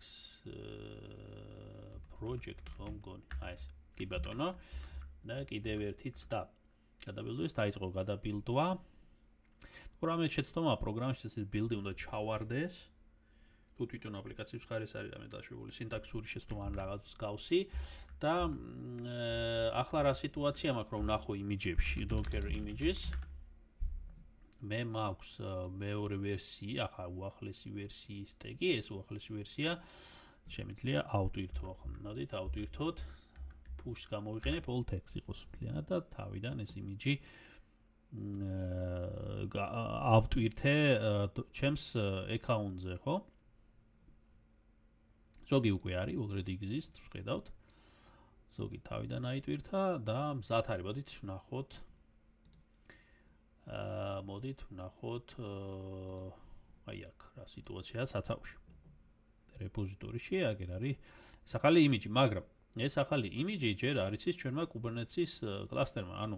project ხო მგონი. აი ეს კი ბატონო. და კიდევ ერთი ცდა. გადაბილდვის, დაიწყო გადაბილდვა. რამე შეცდომა პროგრამაში ეს ბილდი უნდა ჩავარდეს. თუ თვითონ აპლიკაციის ხარეს არის ამე დაშვებული სინტაქსური შეცდომა ან რაღაც გავსი და ახლა რა სიტუაცია მაქვს რომ ნახო იმიჯებში Docker images მე მაქვს მეორე ვერსია, ახლა უახლესი ვერსიის ტეგი, ეს უახლესი ვერსია შემიძლია ავტვირთო, ხო? ნოდით ავტვირთოთ, push-ს გამოვიყენებ, all text იყოს მთლიანად და თავიდან ეს იმიჯი ავტვირთე ჩემს account-ზე, ხო? ზოგი უკვე არის, already exists, ვხედავთ. ზოგი თავიდან აიტვირთა და მზად არის, მოდით ვნახოთ. მოდით ვნახოთ აი აქ რა სიტუაციაა საცავში. რეპოზიტორიში აგერ არის ეს ახალი იმიჯი, მაგრამ ეს ახალი იმიჯი ჯერ არ იცის ჩვენმა Kubernetes კლასტერმა. ანუ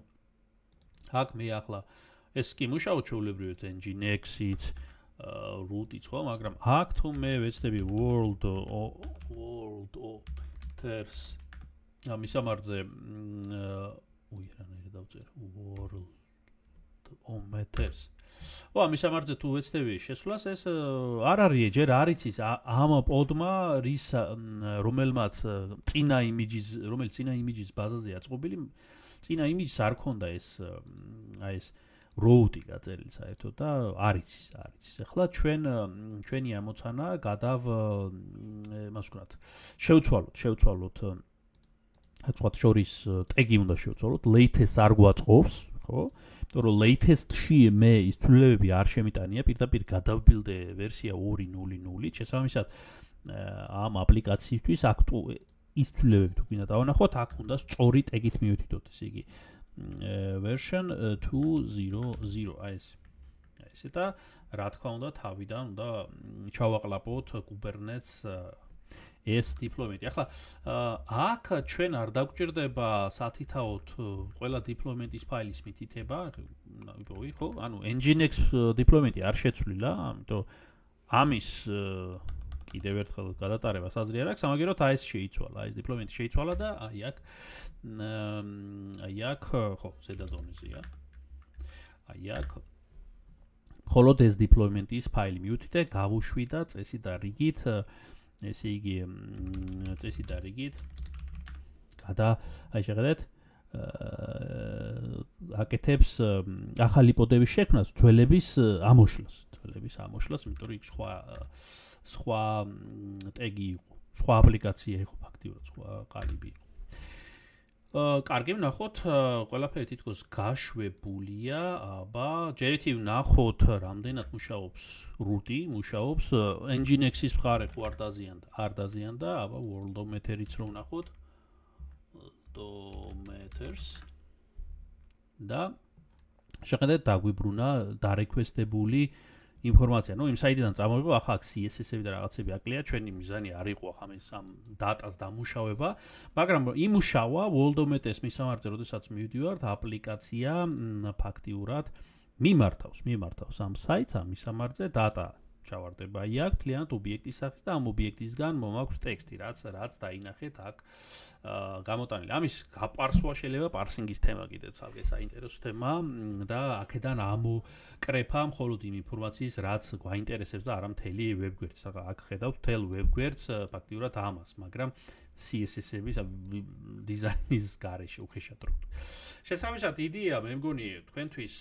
აქ მე ახლა ეს კი მუშაობ ჩვეულებრივად Nginx-იც, root-იც ხო, მაგრამ აქ თუ მე ვეცდები world authors მისამართზე რანაირად დავწერე world authors ო მისამართზე თუ ვეცდები შესვლას ეს არ არის ჯერ არ იცის ამ პოდმა რის რომელმაც წინა იმიჯის ბაზაზეა წყობილი წინა იმიჯს არ ქონდა ეს აი ეს root-ი გაწერილი საერთოდ და არ იცის. ახლა ჩვენი ამოცანა გადავ იმას ვქნათ. შევცვალოთ სხვა შორის ტეგი უნდა შევცვალოთ, latest არ გვაწყობს, ხო? იმიტომ რომ latest-ში მე ის ცვლილებები არ შემიტანია, პირდაპირ გადავბილდე ვერსია 2.0.0-ით, შესაბამისად ამ აპლიკაციისთვის ის ცვლილებები თუ გინდა დავანახოთ, აქ უნდა სწორი ტეგით მივეთითოთ, ესე იგი version 2.0.0 აი ესე და რა თქმა უნდა თავიდან უნდა ჩავაყლაპოთ Kubernetes ეს deployment. ახლა აქ ჩვენ არ დაგვჭირდება სათითაოდ ყველა deployment-ის ფაილის მითითება, ხო? ანუ Nginx deployment-ი არ შეცვლილა, ამიტომ ამის კიდევ ერთხელ გადატარება საზრი არ აქვს, ამაგეროთ აი ეს შეიცვალა, ეს deployment-ი შეიცვალა და აი აქ ხო, ზედა დონეზეა. აი აქ მხოლოდ ეს deployment-ის ფაილი მივთითე, გავუშვიდა წესი და რიგით, ესე იგი წესი და რიგით აი შეხედეთ აკეთებს ახალი პოდების შექმნას, ძველების ამოშლას, იმიტომ რომ იქ სხვა ტეგი იყო, სხვა აპლიკაცია იყო ფაქტიურად, სხვა ყალიბი იყო. კარგი, ვნახოთ, ყველაფერი თითქოს გაშვებულია, აბა, ჯერეთი ვნახოთ, რამდენად მუშაობს root-ი, მუშაობს Nginx-ის მხარე ხო არ დაზიანდა, აბა, world authors-იც რო ვნახოთ, authors და შეხედეთ დაგვიბრუნა დარეკვესტებული ინფორმაცია. იმ საიდიდან წამოვიღო, ახლა აქ CSS-ები და რაღაცები აკლია, ჩვენი მიზანი არ იყო ახლა ამ დატას დამუშავება, მაგრამ იმუშავა World-OMETS მისამართზე, როდესაც მივდივართ, აპლიკაცია ფაქტიურად მიმართავს ამ საიტს, ამ მისამართზე დატა ჩავარდება აქ, მთლიანად ობიექტის სახით და ამ ობიექტისგან მომაქვს ტექსტი, რაც დაინახეთ აქ გამოტანილი. ამის გაპარსვა შეიძლება პარსინგის თემა კიდეც ალგე საინტერესო თემა და აქედან ამოკრეფა მხოლოდ იმ ინფორმაციის, რაც გვაინტერესებს და არა მთელი ვებგვერდს. აქ ხედავთ მთელ ვებგვერდს ფაქტიურად ამას, მაგრამ CSS-ების დიზაინის გარეშე უხეშად რო. შესაბამისად იდეა მე მგონი თქვენთვის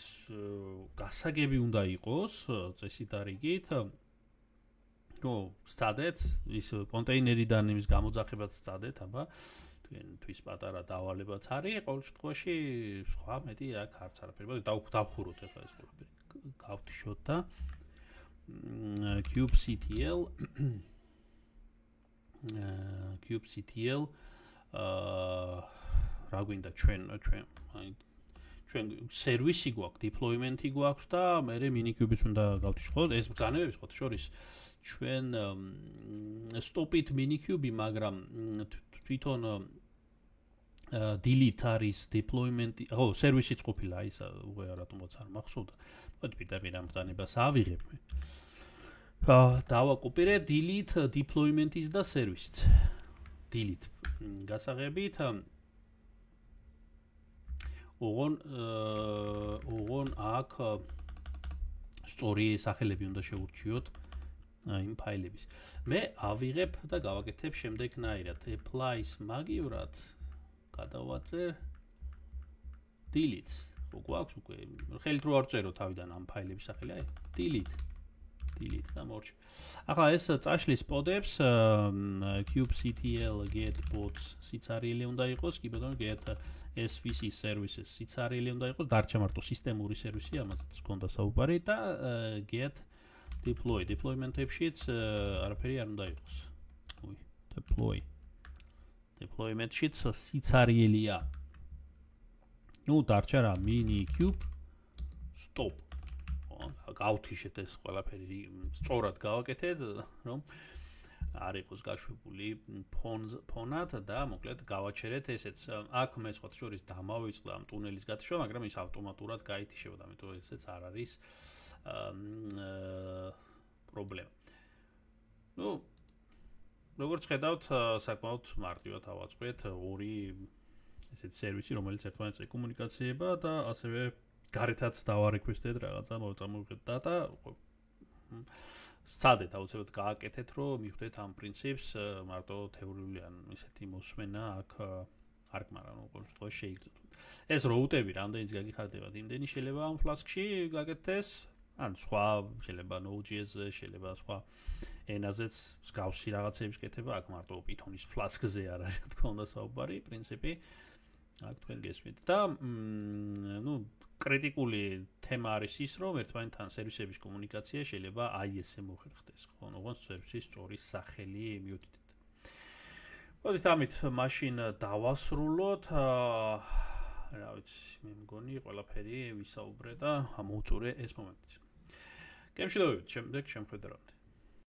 გასაგები უნდა იყოს წესი და რიგით. სცადეთ ის კონტეინერიდან იმის გამოძახებაც სცადეთ, აბა თქვენთვის პატარა დავალებაც არის, ყოველ შემთხვევაში სხვა მეტი აქ არც არაფერი. დავხუროთ ახლა ეს ყველაფერი. გავთიშოთ და kubectl რა გვინდა ჩვენ სერვისი გვაქვს, deployment-ი გვაქვს და მე minikube-ს უნდა გავთიშოთ. ეს ბრძანებები სხვა შორის ჩვენ stop-it minikube-ი, მაგრამ თვითონ delete არის deployment-ი, სერვისიც ყოფილა, ის უკვე რატომაც არ მახსოვდა. პირდაპირ ამ ბრძანებას ავიღებ მე. დავაკოპირე delete deployment-ის და სერვისიც. delete გასაღებით ოღონ აქ სწორი სახელები უნდა შევურჩიოთ იმ ფაილების. მე ავიღებ და გავაკეთებ შემდეგნაირად. apply-ს მაგივრად გადავაწერ delete. გვაქვს უკვე ხელით რო არ წერო თავიდან ამ ფაილების სახელი, აი delete გამორჩა. ახლა ეს წაშლის პოდებს kubectl get bots სიცარიელი უნდა იყოს, კი ბატონო get svc services სიცარიელი უნდა იყოს, დარჩა მარტო სისტემური სერვისი, ამაზეც გქონდა საუბარი და get deployment-ებშიც არაფერი არ უნდა იყოს. deployment-შიც სიცარიელია. დარჩა რა mini cube stop. გავთიშეთ ეს ყველაფერი სწორად გავაკეთეთ, რომ არ იყოს გაშვებული ფონად და მოკლედ გავაჩერეთ ესეც. აქ მე სხვა შორის დამავიწყდა ამ ტუნელის გათიშვა, მაგრამ ის ავტომატურად გაითიშებოდა, ამიტომ ესეც არ არის პრობლემა. როგორც ხედავთ, საკმაოდ მარტივად ავაწყეთ ორი ესეთ სერვისი, რომელიც ერთმანეთს ეკომუნიკაციება და ასევე გარეთაც დავარეკვესტეთ რაღაცა მოწამოვიღეთ data. სცადეთ აუცილებლად გააკეთეთ, რომ მიხვდეთ ამ პრინციპს, მარტო თეორიული ან ისეთი მოსმენა აქ არ გმარა, ყოველ შემთხვევაში შეიძლება. ეს route-ები რამდენიც გაგიხარდებათ, იმდენი შეიძლება ამ Flask-ში გაკეთდეს, ან სხვა შეიძლება Node.js-ზე, შეიძლება სხვა ენაზეც მსგავსი რაღაცების კეთება, აქ მარტო Python-ის Flask-ზე არ არის, თქო უნდა საუბარი, პრინციპი აქ თქვენ გესმით. და კრიტიკული თემა არის ის, რომ ერთმანეთთან სერვისების კომუნიკაცია შეიძლება აი ესე მოხერხდეს, ხო? ოღონდ სერვისის სწორი სახელი მიუთითეთ. მოდით ამით მაშინ დავასრულოთ. რა ვიცი, მე მგონი ყველაფერი ვისაუბრე და მოვწურე ეს მომენტიც. გემშვიდობებით, შემდეგ შემხედრებამდე.